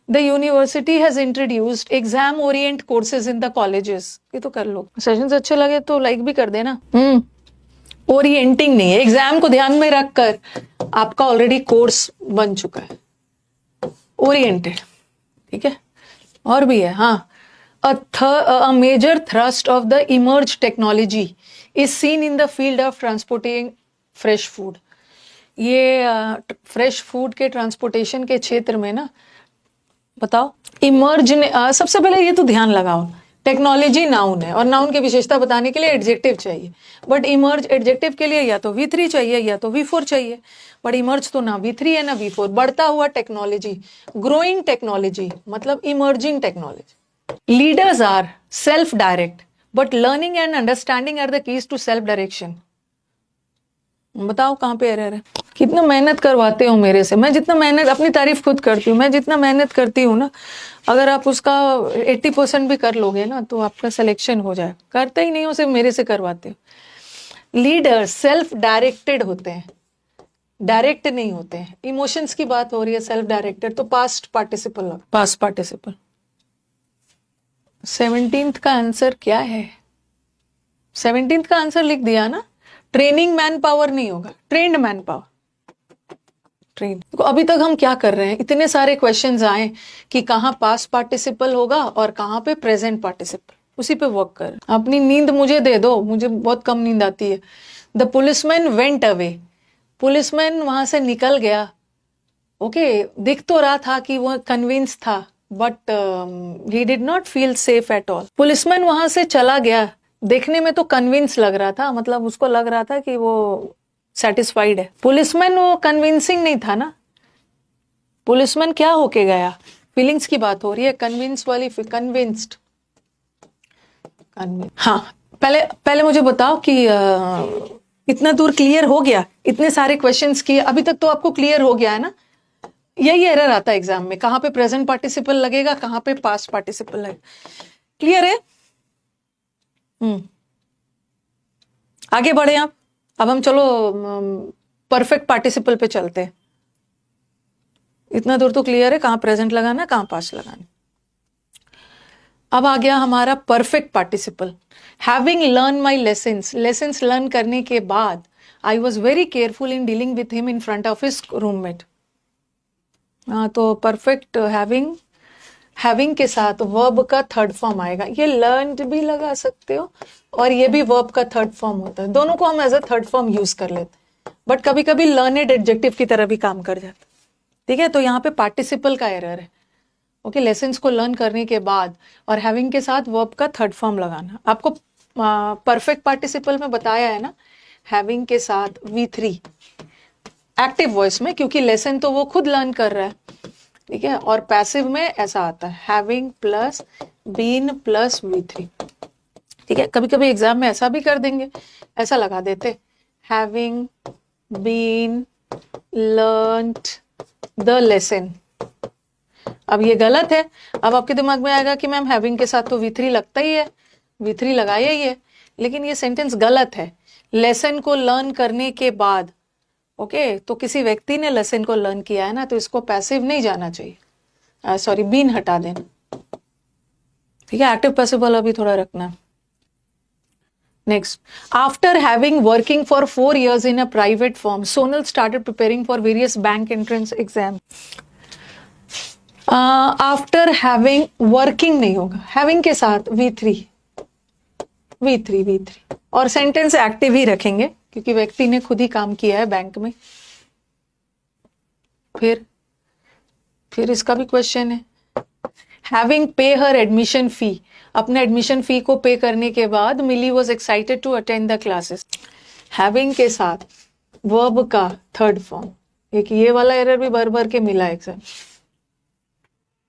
A: The university has introduced exam Orient courses in the colleges, ये तो कर लो। सेशंस अच्छे लगे तो लाइक भी कर देना। ओरिएंटिंग नहीं है, एग्जाम को ध्यान में रखकर आपका ऑलरेडी कोर्स बन चुका है, ओरिएंटेड, ठीक है। और भी है, हाँ, a major thrust of the emerged technology is seen in the field of transporting fresh food. ये फ्रेश फूड के ट्रांसपोर्टेशन के क्षेत्र में ना, बताओ इमर्ज ने सबसे पहले ये तो ध्यान लगाओ, टेक्नोलॉजी नाउन है और नाउन की विशेषता बताने के लिए एडजेक्टिव चाहिए, बट इमर्ज एडजेक्टिव के लिए या तो V3 चाहिए या तो V4 चाहिए, बट इमर्ज तो ना V3 है ना V4, बढ़ता हुआ टेक्नोलॉजी, ग्रोइंग टेक्नोलॉजी मतलब emerging technology. Leaders are self direct but learning and understanding are the keys to self direction. बताओ कहाँ पे एरर है, कितना मेहनत करवाते हो मेरे से, मैं जितना मेहनत, अपनी तारीफ खुद करती हूँ, मैं जितना मेहनत करती हूँ ना, अगर आप उसका 80% भी कर लोगे ना तो आपका सिलेक्शन हो जाए, करते ही नहीं हो, सिर्फ मेरे से करवाते हो। लीडर सेल्फ डायरेक्टेड होते हैं, डायरेक्ट नहीं होते हैं, इमोशंस की बात हो रही है, सेल्फ डायरेक्टेड तो past participle, past participle. 17th का आंसर क्या है, 17th का आंसर लिख दिया ना, ट्रेनिंग मैन पावर नहीं होगा, ट्रेंड मैन पावर, ट्रेन। तो अभी तक हम क्या कर रहे हैं, इतने सारे क्वेश्चंस आए कि कहाँ पास्ट पार्टिसिपल होगा और कहाँ पे प्रेजेंट पार्टिसिपल, उसी पे वर्क कर। अपनी नींद मुझे दे दो, मुझे बहुत कम नींद आती है। The policeman went away, policeman वहां से निकल गया, ओके, दिख तो रहा था कि वो कन्विंस था, but he did not feel safe at all. Policeman वहां से चला गया, देखने में तो कन्विंस लग रहा था, मतलब उसको लग रहा था कि वो सेटिस्फाइड है। पुलिसमैन वो कन्विंसिंग नहीं था ना, पुलिसमैन क्या होके गया, फीलिंग्स की बात हो रही है, कन्विंस वाली, कन्विंस्ड, हाँ। पहले मुझे बताओ कि इतना दूर क्लियर हो गया, इतने सारे क्वेश्चंस किए, अभी तक तो आपको क्लियर हो गया है ना, यही एरर आता है एग्जाम में, कहाँ पे प्रेजेंट पार्टिसिपल लगेगा, कहाँ पे पास्ट पार्टिसिपल लगेगा। क्लियर है? आगे बढ़े आप। अब हम चलो परफेक्ट पार्टिसिपल पे चलते हैं। इतना दूर तो क्लियर है, कहाँ प्रेजेंट लगाना, कहाँ पास्ट लगाना। अब आ गया हमारा परफेक्ट पार्टिसिपल। हैविंग लर्न माई लेसन्स लर्न करने के बाद I was very careful in dealing with him in front of his roommate. हाँ, तो परफेक्ट हैविंग के साथ वर्ब का थर्ड फॉर्म आएगा। ये लर्नड भी लगा सकते हो और ये भी वर्ब का थर्ड फॉर्म होता है, दोनों को हम as a third form use कर लेते हैं, बट कभी कभी लर्नेड एडजेक्टिव की तरह भी काम कर जाता है। ठीक है, तो यहाँ पे पार्टिसिपल का एरर है। ओके, लेसन्स को लर्न करने के बाद और हैविंग के साथ वर्ब का थर्ड फॉर्म लगाना। आपको परफेक्ट पार्टिसिपल में बताया है ना, हैविंग के साथ V3 एक्टिव वॉइस में, क्योंकि लेसन तो वो खुद लर्न कर रहा है। ठीक है, और पैसिव में ऐसा आता है having plus been plus V3। ठीक है, कभी कभी एग्जाम में ऐसा भी कर देंगे, ऐसा लगा देते having been learned the lesson. अब ये गलत है। अब आपके दिमाग में आएगा कि मैम हैविंग के साथ तो V3 लगता ही है, V3 लगाया ही है, लेकिन ये सेंटेंस गलत है। लेसन को लर्न करने के बाद, ओके, तो किसी व्यक्ति ने लेसन को लर्न किया है ना, तो इसको पैसिव नहीं जाना चाहिए। सॉरी, बीन हटा देना। ठीक है, एक्टिव पैसिव वाला भी थोड़ा रखना। Next, after having working for 4 years in a private firm, Sonal started preparing for various bank entrance exam. After having working नहीं होगा, हैविंग के साथ V3 और सेंटेंस एक्टिव ही रखेंगे क्योंकि व्यक्ति ने खुद ही काम किया है बैंक में। फिर इसका भी क्वेश्चन है, हैविंग पे हर एडमिशन फी, अपने एडमिशन फी को पे करने के बाद Mili was excited to attend the classes. Having के साथ वर्ब का थर्ड फॉर्म। एक ये वाला एरर भी भर भर के मिला exam.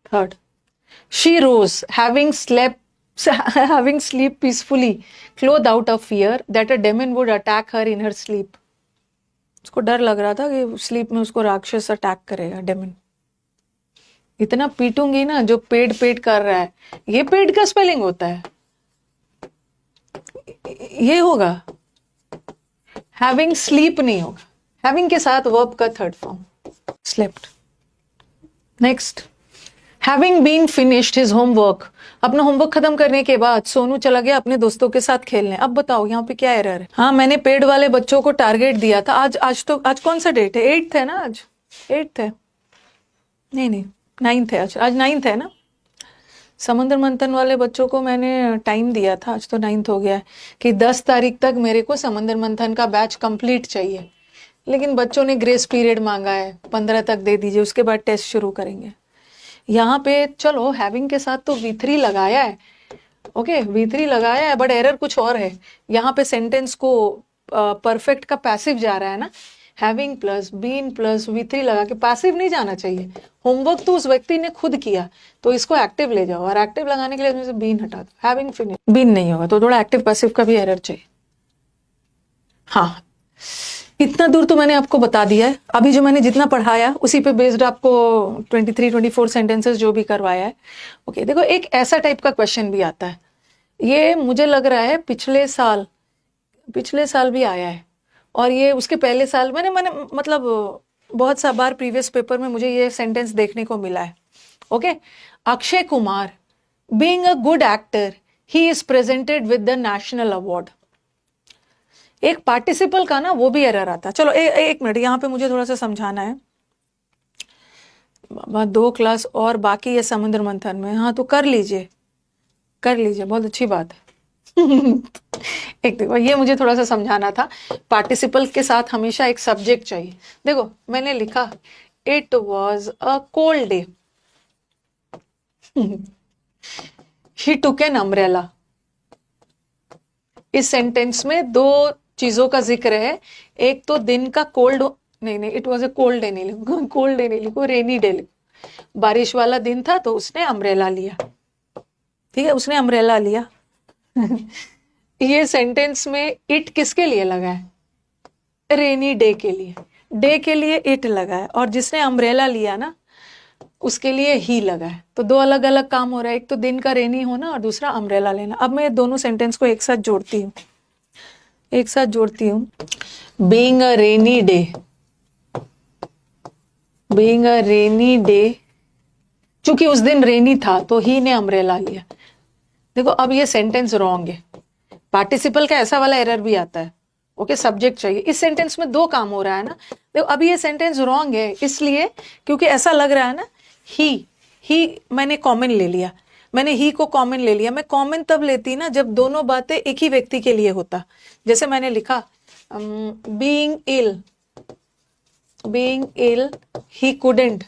A: Third, she rose having sleep peacefully, clothed out of fear that a demon would attack her in her sleep. उसको डर लग रहा था कि स्लीप में उसको राक्षस अटैक करेगा, डेमन। इतना पीटूंगी ना, जो पेड कर रहा है, ये पेड का स्पेलिंग होता है, ये होगा। हैविंग स्लीप नहीं होगा, हैविंग के साथ वर्ब का third form slept. Next, having been finished his homework, अपना होमवर्क खत्म करने के बाद सोनू चला गया अपने दोस्तों के साथ खेलने। अब बताओ यहाँ पे क्या एरर है। हाँ, मैंने पेड वाले बच्चों को टारगेट दिया था। आज कौन सा डेट है? 8th है ना, आज 8th है, नहीं 9th है, आज 9th है ना। समुद्र मंथन वाले बच्चों को मैंने टाइम दिया था, आज तो 9th हो गया है, कि 10 तारीख तक मेरे को समुद्र मंथन का बैच कंप्लीट चाहिए, लेकिन बच्चों ने ग्रेस पीरियड मांगा है, 15 तक दे दीजिए, उसके बाद टेस्ट शुरू करेंगे। यहाँ पे चलो हैविंग के साथ तो V3 लगाया है, ओके, V3 लगाया है, बट एरर कुछ और है। यहाँ पे सेंटेंस को परफेक्ट का पैसिव जा रहा है ना, having plus been plus V3 लगा के, पैसिव नहीं जाना चाहिए। होमवर्क तो उस व्यक्ति ने खुद किया, तो इसको एक्टिव ले जाओ, और एक्टिव लगाने के लिए इसमें से बीन हटा दो। हैविंग फिनिश, बीन नहीं होगा, तो थोड़ा एक्टिव पैसिव का भी एरर चाहिए। हाँ, इतना दूर तो मैंने आपको बता दिया है। अभी जो मैंने जितना पढ़ाया उसी पे बेस्ड आपको 23-24 सेंटेंसेस जो भी करवाया है। ओके, देखो एक ऐसा टाइप का क्वेश्चन भी आता है, ये मुझे लग रहा है पिछले साल भी आया है, और ये उसके पहले साल मैंने मतलब बहुत सा बार प्रीवियस पेपर में मुझे ये सेंटेंस देखने को मिला है। Okay, Akshay Kumar being a good actor he is presented with the national award. एक पार्टिसिपल का ना वो भी एरर आता है। चलो एक मिनट, यहाँ पे मुझे थोड़ा सा समझाना है। 2 क्लास और बाकी है समुद्र मंथन में। हाँ, तो कर लीजिए, बहुत अच्छी बात है। एक देखो, ये मुझे थोड़ा सा समझाना था। पार्टिसिपल के साथ हमेशा एक सब्जेक्ट चाहिए। देखो मैंने लिखा it was a cold day, he took an umbrella. इस सेंटेंस में 2 चीजों का जिक्र है। एक तो दिन का कोल्ड, नहीं it was a cold day नहीं लिखो, कोल्ड डे नहीं लिखो, रेनी डे लिखो। बारिश वाला दिन था तो उसने अम्ब्रेला लिया। ठीक है, उसने अम्ब्रेला लिया। ये सेंटेंस में इट किसके लिए लगा है? रेनी डे के लिए। डे के लिए इट लगा है, और जिसने अम्ब्रेला लिया ना उसके लिए ही लगा है। तो दो अलग अलग काम हो रहा है, एक तो दिन का रेनी होना और दूसरा अम्ब्रेला लेना। अब मैं दोनों सेंटेंस को एक साथ जोड़ती हूँ, being a rainy day, being a rainy day, चूंकि उस दिन रेनी था तो ही ने अम्ब्रेला लिया। देखो अब ये सेंटेंस रॉन्ग है, पार्टिसिपल का ऐसा वाला एरर भी आता है। ओके, सब्जेक्ट चाहिए। इस सेंटेंस में दो काम हो रहा है ना। देखो अभी ये सेंटेंस रॉन्ग है इसलिए क्योंकि ऐसा लग रहा है ना ही मैंने कॉमन ले लिया, मैंने ही को कॉमन ले लिया। मैं कॉमन तब लेती ना जब दोनों बातें एक ही व्यक्ति के लिए होता। जैसे मैंने लिखा being ill he couldn't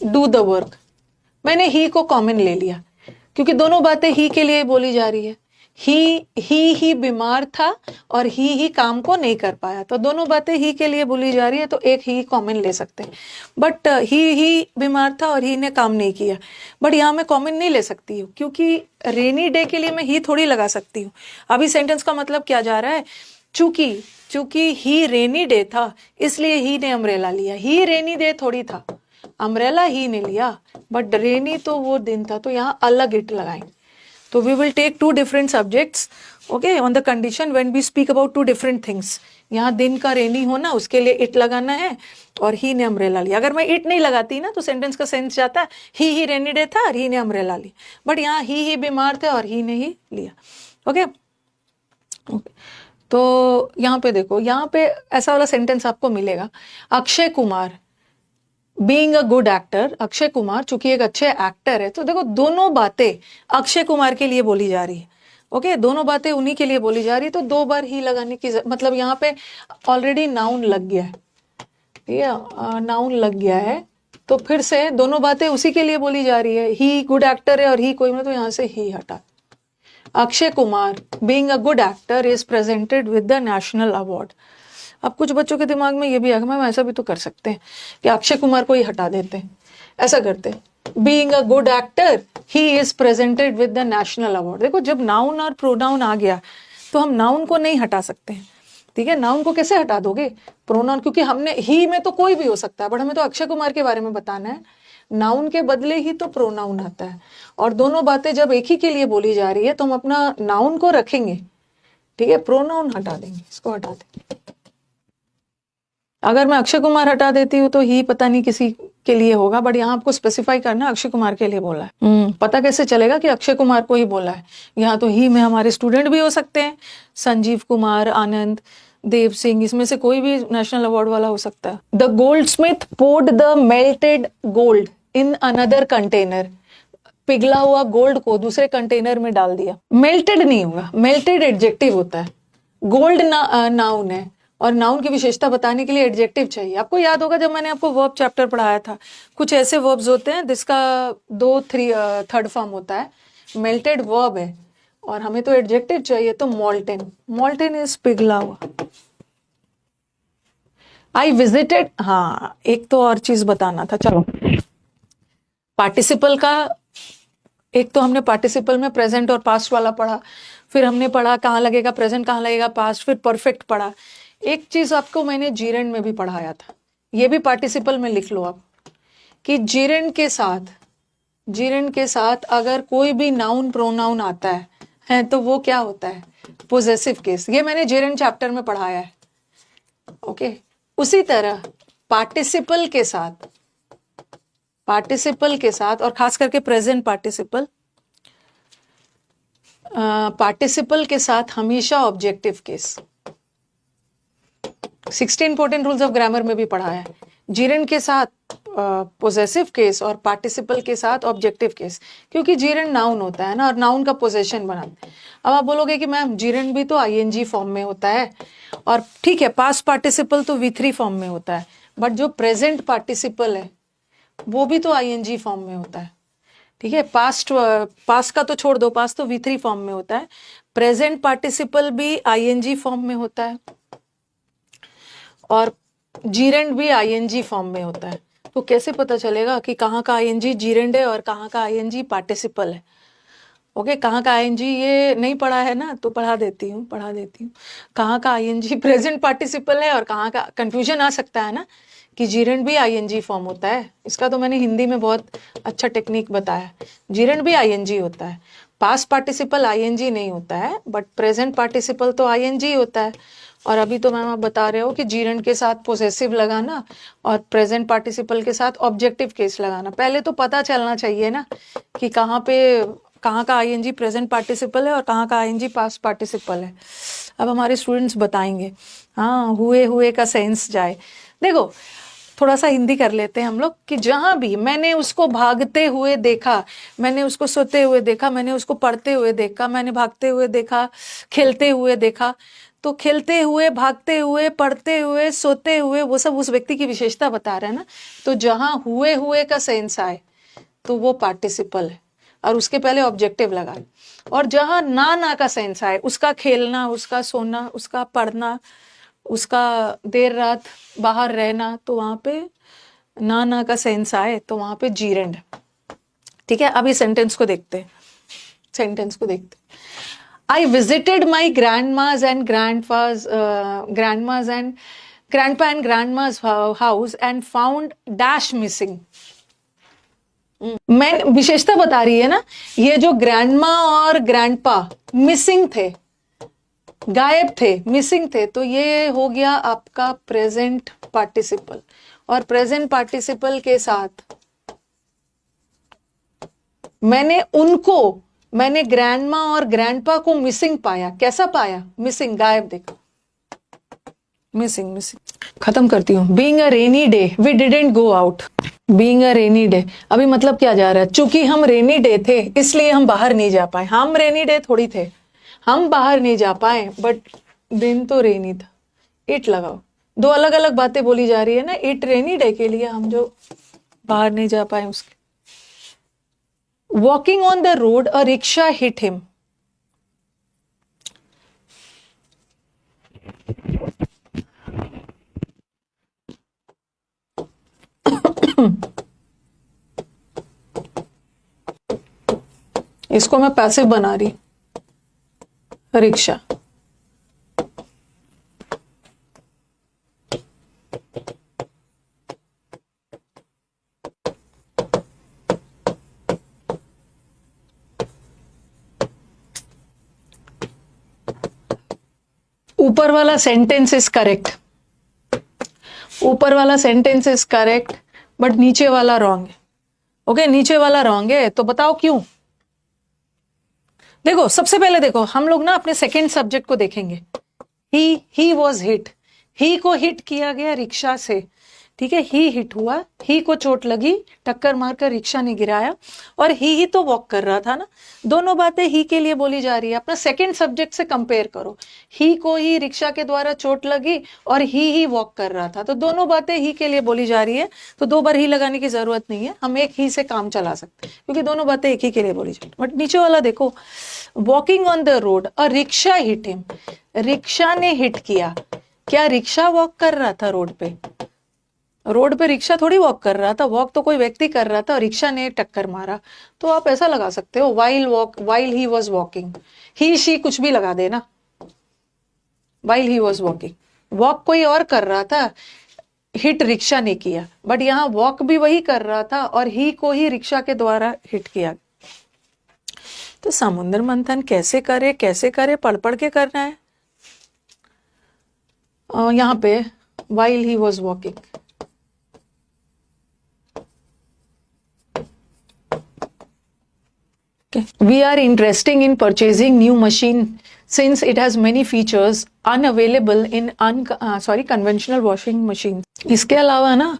A: do the work, मैंने ही को कॉमन ले लिया क्योंकि दोनों बातें ही के लिए बोली जा रही है। ही बीमार था और ही काम को नहीं कर पाया, तो दोनों बातें ही के लिए बोली जा रही है तो एक ही कॉमन ले सकते हैं। बट ही बीमार था और ही ने काम नहीं किया, बट यहाँ मैं कॉमन नहीं ले सकती हूँ क्योंकि रेनी डे के लिए मैं ही थोड़ी लगा सकती हूँ। अभी सेंटेंस का मतलब क्या जा रहा है, चूंकि ही रेनी डे था इसलिए ही ने अम्ब्रेला लिया। ही रेनी डे थोड़ी था, अम्ब्रेला ही ने लिया, बट रेनी तो वो दिन था, तो यहाँ अलग इट लगाएंगे। तो we will take two different subjects, okay, on the condition when we speak about two different things. यहाँ दिन का रेनी होना उसके लिए इट लगाना है और ही ने अम्ब्रेला लिया। अगर मैं इट नहीं लगाती ना तो सेंटेंस का सेंस जाता है ही रेनी डे था और ही ने अम्ब्रेला लिया, बट यहाँ ही बीमार थे और ही ने ही लिया। ओके तो यहाँ पे देखो, यहाँ पे ऐसा वाला सेंटेंस आपको मिलेगा, Akshay Kumar being a good actor, Akshay Kumar चूंकि एक अच्छे एक्टर है। तो देखो दोनों बातें अक्षय कुमार के लिए बोली जा रही है। ओके, दोनों बातें उन्हीं के लिए बोली जा रही है, तो दो बार ही लगाने की मतलब यहाँ पे ऑलरेडी नाउन लग गया है, ठीक है, नाउन लग गया है, तो फिर से दोनों बातें उसी के लिए बोली जा रही है। ही गुड एक्टर है और ही कोई, तो यहाँ से ही हटा। Akshay Kumar being a good actor is presented with the national award. अब कुछ बच्चों के दिमाग में ये भी आ गया, मैम ऐसा भी तो कर सकते हैं कि अक्षय कुमार को ही हटा देते हैं, ऐसा करते हैं being a good actor he is presented with the national award. देखो जब नाउन और प्रोनाउन आ गया तो हम नाउन को नहीं हटा सकते हैं, ठीक है। नाउन को कैसे हटा दोगे, प्रोनाउन, क्योंकि हमने ही में तो कोई भी हो सकता है, बट हमें तो अक्षय कुमार के बारे में बताना है। नाउन के बदले ही तो प्रोनाउन आता है, और दोनों बातें जब एक ही के लिए बोली जा रही है तो हम अपना नाउन को रखेंगे, ठीक है, प्रोनाउन हटा देंगे, इसको हटा देंगे। अगर मैं अक्षय कुमार हटा देती हूँ तो ही पता नहीं किसी के लिए होगा, बट यहाँ आपको स्पेसिफाई करना अक्षय कुमार के लिए बोला है। पता कैसे चलेगा कि अक्षय कुमार को ही बोला है। यहाँ तो ही में हमारे स्टूडेंट भी हो सकते हैं, संजीव कुमार, आनंद, देव सिंह, इसमें से कोई भी नेशनल अवार्ड वाला हो सकता है। The goldsmith poured the melted gold in another container, पिघला हुआ गोल्ड को दूसरे कंटेनर में डाल दिया। मेल्टेड नहीं होगा, मेल्टेड एडजेक्टिव होता है, गोल्ड नाउन है, और नाउन की विशेषता बताने के लिए एडजेक्टिव चाहिए। आपको याद होगा जब मैंने आपको वर्ब चैप्टर पढ़ाया था, कुछ ऐसे वर्ब्स होते हैं जिसका थर्ड फॉर्म होता है, मेल्टेड वर्ब है और हमें तो एडजेक्टिव चाहिए, तो मॉल्टेन, मॉल्टेन इज पिघला हुआ। आई विजिटेड, हाँ एक तो और चीज बताना था, चलो पार्टिसिपल का, एक तो हमने पार्टिसिपल में प्रेजेंट और पास्ट वाला पढ़ा, फिर हमने पढ़ा कहाँ लगेगा प्रेजेंट, कहाँ लगेगा पास्ट, फिर परफेक्ट पढ़ा। एक चीज आपको मैंने जीरेंड में भी पढ़ाया था, ये भी पार्टिसिपल में लिख लो आप, कि जीरेंड के साथ अगर कोई भी नाउन प्रोनाउन आता है तो वो क्या होता है, पोजेसिव केस। ये मैंने जीरेंड चैप्टर में पढ़ाया है। ओके, उसी तरह पार्टिसिपल के साथ और खास करके प्रेजेंट पार्टिसिपल के साथ हमेशा objective case. 16 important rules of grammar में भी पढ़ा है। जीरेंड के साथ पोजेसिव केस और पार्टिसिपल के साथ ऑब्जेक्टिव केस, क्योंकि जीरेंड नाउन होता है ना, और नाउन का पोजेशन बनाते हैं। अब आप बोलोगे कि मैम जीरेंड भी तो आईएनजी फॉर्म में होता है, और ठीक है पास्ट पार्टिसिपल तो V3 फॉर्म में होता है, बट जो प्रेजेंट पार्टिसिपल है वो भी तो आईएनजी फॉर्म में होता है, ठीक है। पास्ट का तो छोड़ दो, पास्ट तो V3 फॉर्म में होता है, प्रेजेंट पार्टिसिपल भी आईएनजी फॉर्म में होता है, और जीरेंड भी आईएनजी फॉर्म में होता है। तो कैसे पता चलेगा कि कहाँ का आईएनजी जीरेंड है और कहाँ का आईएनजी पार्टिसिपल है। ओके, कहाँ का आईएनजी ये नहीं पढ़ा है ना, तो पढ़ा देती हूँ। कहाँ का आईएनजी प्रेजेंट पार्टिसिपल है और कहाँ का, कंफ्यूजन आ सकता है ना कि जीरेंड भी आईएनजी फॉर्म होता है। इसका तो मैंने हिंदी में बहुत अच्छा टेक्निक बताया। जीरेंड भी आईएनजी होता है, पास्ट पार्टिसिपल आईएनजी नहीं होता है, बट प्रेजेंट पार्टिसिपल तो आईएनजी होता है। और अभी तो मैम आप बता रहे हो कि जीरेंड के साथ पोसेसिव लगाना और प्रेजेंट पार्टिसिपल के साथ ऑब्जेक्टिव केस लगाना। पहले तो पता चलना चाहिए ना कि कहाँ का आईएनजी प्रेजेंट पार्टिसिपल है और कहाँ का आईएनजी पास्ट पार्टिसिपल है। अब हमारे स्टूडेंट्स बताएंगे। हाँ, हुए का सेंस जाए। देखो, थोड़ा सा हिंदी कर लेते हैं हम लोग कि जहां भी मैंने उसको भागते हुए देखा, मैंने उसको सोते हुए देखा, मैंने उसको पढ़ते हुए देखा, मैंने भागते हुए देखा, खेलते हुए देखा, तो खेलते हुए, भागते हुए, पढ़ते हुए, सोते हुए, वो सब उस व्यक्ति की विशेषता बता रहे हैं ना। तो जहां हुए का सेंस आए तो वो पार्टिसिपल है और उसके पहले ऑब्जेक्टिव लगाए। और जहां ना का सेंस आए, उसका खेलना, उसका सोना, उसका पढ़ना, उसका देर रात बाहर रहना, तो वहां पे ना का सेंस आए तो वहां पे जीरेंड। ठीक है, अभी सेंटेंस को देखते हैं। I visited my grandma's and grandpa's house and found dash missing. मैं विशेषता बता रही है ना, ये जो ग्रैंडमा और ग्रैंडपा मिसिंग थे, गायब थे, मिसिंग थे, तो ये हो गया आपका प्रेजेंट पार्टिसिपल। और प्रेजेंट पार्टिसिपल के साथ मैंने ग्रैंडमा और ग्रैंडपा को मिसिंग पाया। कैसा पाया? मिसिंग, गायब देखा, मिसिंग। खत्म करती हूँ। Being a rainy day we didn't go out. Being a rainy day, अभी मतलब क्या जा रहा है? चूंकि हम रेनी डे थे इसलिए हम बाहर नहीं जा पाए। हम रेनी डे थोड़ी थे, हम बाहर नहीं जा पाए, बट दिन तो रेनी था। इट लगाओ, दो अलग अलग बातें बोली जा रही है ना। इट रेनी डे के लिए, हम जो बाहर नहीं जा पाए उसके। Walking on the road a rickshaw hit him. इसको मैं पैसिव बना रही, रिक्शा। ऊपर वाला सेंटेंस इज करेक्ट, ऊपर वाला सेंटेंस इज करेक्ट, बट नीचे वाला रॉन्ग है। ओके, नीचे वाला रॉन्ग है, तो बताओ क्यों। देखो, सबसे पहले देखो, हम लोग ना अपने सेकंड सब्जेक्ट को देखेंगे। ही वॉज हिट, ही को हिट किया गया रिक्शा से। ठीक है, ही हिट हुआ, ही को चोट लगी, टक्कर मारकर रिक्शा ने गिराया, और ही तो वॉक कर रहा था ना। दोनों बातें ही के लिए बोली जा रही है। अपना सेकंड सब्जेक्ट से कंपेयर करो। ही को ही रिक्शा के द्वारा चोट लगी और ही वॉक कर रहा था, तो दोनों बातें ही के लिए बोली जा रही है। तो दो बार ही लगाने की जरूरत नहीं है, हम एक ही से काम चला सकते हैं, क्योंकि दोनों बातें एक ही के लिए बोली जा रही है। बट नीचे वाला देखो, walking on the road a rickshaw hit him. Rickshaw ने हिट किया। क्या रिक्शा वॉक कर रहा था रोड पे? रोड पे रिक्शा थोड़ी वॉक कर रहा था, वॉक तो कोई व्यक्ति कर रहा था और रिक्शा ने टक्कर मारा। तो आप ऐसा लगा सकते हो, while he was walking. He she कुछ भी लगा देना, while he was walking. Walk कोई और कर रहा था, हिट रिक्शा ने किया, बट यहाँ वॉक भी वही कर रहा था और ही को ही रिक्शा के द्वारा हिट किया। तो समुद्र मंथन कैसे करे, पढ़ पढ़ के करना है। यहाँ पे while he was walking. We are interested in purchasing new machine since it has many features unavailable in conventional washing machines. इसके अलावा ना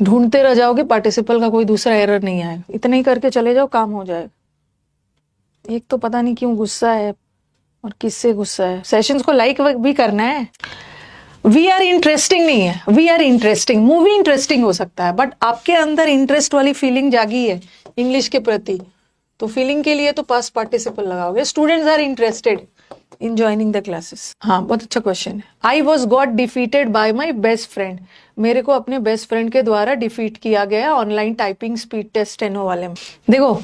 A: ढूंढते रह जाओगे, पार्टिसिपल का कोई दूसरा एरर नहीं आएगा। इतना ही करके चले जाओ, काम हो जाएगा। एक तो पता नहीं क्यों गुस्सा है और किससे गुस्सा है। सेशंस को लाइक भी करना है। वी आर इंटरेस्टिंग नहीं है, we are interesting. Movie interesting हो सकता है, बट आपके अंदर इंटरेस्ट वाली फीलिंग जागी है इंग्लिश के प्रति, तो फीलिंग के लिए तो पास्ट पार्टिसिपल लगाओगे। Students are interested in joining the classes. हाँ, बहुत अच्छा क्वेश्चन है। I was got defeated by my best friend. मेरे को अपने बेस्ट फ्रेंड के द्वारा डिफीट किया गया online typing speed test steno वाले में। देखो,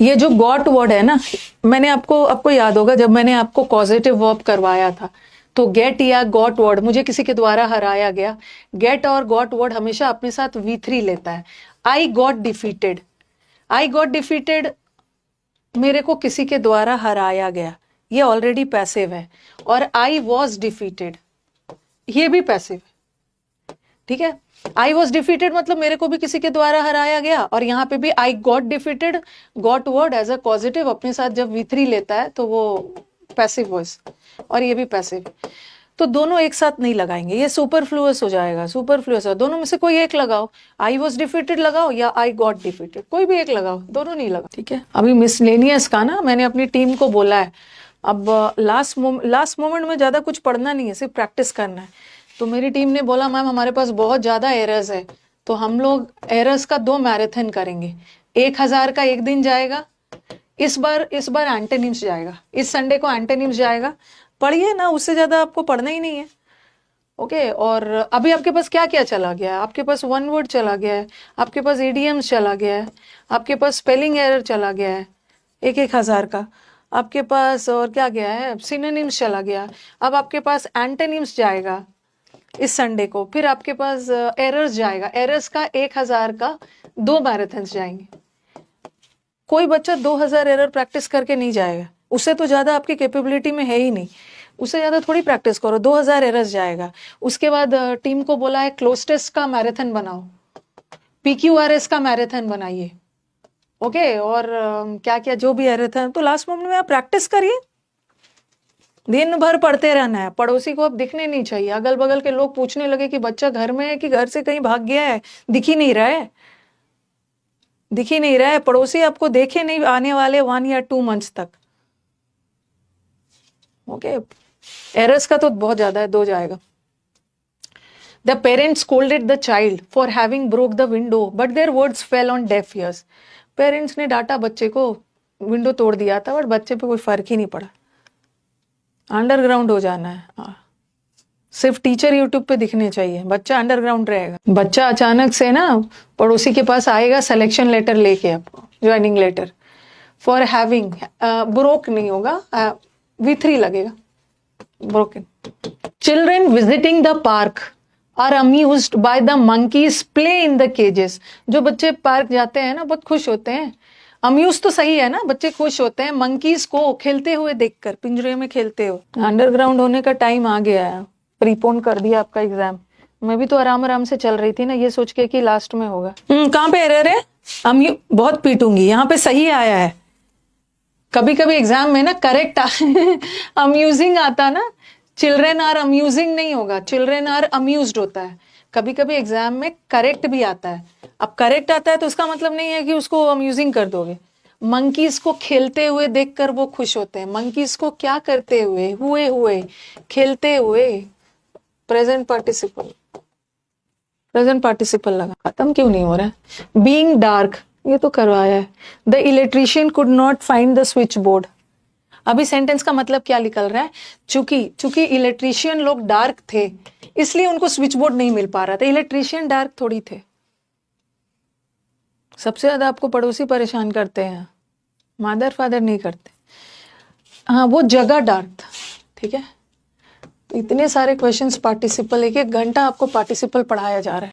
A: ये जो गॉट वर्ड है ना, मैंने आपको याद होगा जब मैंने आपको कॉजेटिव वर्ब करवाया था, तो गेट या गॉट वर्ड, मुझे किसी के द्वारा हराया गया, गेट और गॉट वर्ड हमेशा अपने साथ V3 लेता है। आई गॉट डिफीटेड, आई गॉट डिफीटेड, मेरे को किसी के द्वारा हराया गया, ये ऑलरेडी पैसिव है। और आई वॉज डिफीटेड, ये भी पैसिव है, ठीक है। आई वॉज डिफीटेड मतलब मेरे को भी किसी के द्वारा हराया गया, और यहाँ पे भी I got defeated, got word as a positive अपने साथ जब V3 लेता है तो वो पैसिव वॉइस, और ये भी पैसिव। तो दोनों एक साथ नहीं लगाएंगे, ये सुपरफ्लुअस हो जाएगा, सुपरफ्लुअस। दोनों में से कोई एक लगाओ, आई वॉज डिफीटेड लगाओ या आई गॉट डिफीटेड, कोई भी एक लगाओ, दोनों नहीं लगाओ, ठीक है। अभी मिसलेनियस का ना मैंने अपनी टीम को बोला है, अब लास्ट मोमेंट में ज्यादा कुछ पढ़ना नहीं है, सिर्फ प्रैक्टिस करना है। तो मेरी टीम ने बोला मैम हमारे पास बहुत ज्यादा एरर्स है, तो हम लोग एरर्स का 2 मैराथन करेंगे, 1000 का एक दिन जाएगा, इस बार एंटोनिम्स जाएगा, इस संडे को एंटोनिम्स जाएगा, पढ़िए ना, उससे ज्यादा आपको पढ़ना ही नहीं है, ओके। और अभी आपके पास क्या क्या चला गया है, आपके पास वन वर्ड चला गया है, आपके पास इडियम्स चला गया है, आपके पास स्पेलिंग एरर चला गया है 1000 का, आपके पास और क्या गया है, सिनोनिम्स चला गया, अब आपके पास एंटोनिम्स जाएगा इस संडे को, फिर आपके पास एरर्स जाएगा, एरर्स का 1000 का 2 मैराथन्स जाएंगे। कोई बच्चा 2000 एरर प्रैक्टिस करके नहीं जाएगा, उससे तो ज्यादा आपकी कैपेबिलिटी में है ही नहीं, उससे ज्यादा थोड़ी प्रैक्टिस करो, 2000 एरर्स जाएगा। उसके बाद टीम को बोला है क्लोज टेस्ट का मैराथन बनाओ, PQRS का मैराथन बनाइए, ओके। और क्या क्या जो भी एरर था, तो लास्ट मोमेंट में आप प्रैक्टिस करिए, दिन भर पढ़ते रहना है। पड़ोसी को अब दिखने नहीं चाहिए, अगल बगल के लोग पूछने लगे कि बच्चा घर में है कि घर से कहीं भाग गया है, दिख ही नहीं रहा है, दिख ही नहीं रहा है, पड़ोसी आपको देखे नहीं आने वाले 1 या 2 मंथ्स तक, ओके। एरर्स का तो बहुत ज्यादा है, 2 जाएगा। The parents scolded the child for having broke the window but their words fell on def years. Parents ने डांटा बच्चे को, विंडो तोड़ दिया था बट बच्चे पे कोई फर्क ही नहीं पड़ा, अंडरग्राउंड हो जाना है, हाँ। सिर्फ टीचर यूट्यूब पे दिखने चाहिए, बच्चा अंडरग्राउंड रहेगा। बच्चा अचानक से ना पड़ोसी के पास आएगा सिलेक्शन लेटर लेके, आपको joining letter for having, broke नहीं होगा, V3 लगेगा, broken. Children visiting the park are amused by the monkeys play in the cages. जो बच्चे पार्क जाते हैं ना बहुत खुश होते हैं, अम्यूज तो सही है ना, बच्चे खुश होते हैं मंकीज को खेलते हुए देखकर, पिंजरे में खेलते हुए। अंडरग्राउंड होने का टाइम आ गया है, प्रीपोन कर दिया आपका एग्जाम। मैं भी तो आराम से चल रही थी ना, ये सोच के कि लास्ट में होगा। कहाँ पे एरर है, बहुत पीटूंगी, यहाँ पे सही आया है। कभी कभी एग्जाम में ना करेक्ट अम्यूजिंग आता ना, चिल्ड्रेन आर अम्यूजिंग नहीं होगा, चिल्ड्रेन आर अम्यूज्ड होता है। कभी कभी एग्जाम में करेक्ट भी आता है, अब करेक्ट आता है तो उसका मतलब नहीं है कि उसको अम्यूजिंग कर दोगे। मंकीज को खेलते हुए देखकर वो खुश होते हैं, मंकीज को क्या करते हुए, हुए खेलते हुए, प्रेजेंट पार्टिसिपल, प्रेजेंट पार्टिसिपल लगा, खत्म क्यों नहीं हो रहा है। बीइंग डार्क, ये तो करवाया है। The electrician could not find the switch board. अभी सेंटेंस का मतलब क्या निकल रहा है, चूंकि इलेक्ट्रिशियन लोग डार्क थे इसलिए उनको स्विच बोर्ड नहीं मिल पा रहा था। इलेक्ट्रिशियन डार्क थोड़ी थे, सबसे ज्यादा आपको पड़ोसी परेशान करते हैं, मदर फादर नहीं करते। हाँ, वो जगह डार्क था, ठीक है। तो इतने सारे क्वेश्चंस पार्टिसिपल, 1-1 घंटा आपको पार्टिसिपल पढ़ाया जा रहा है।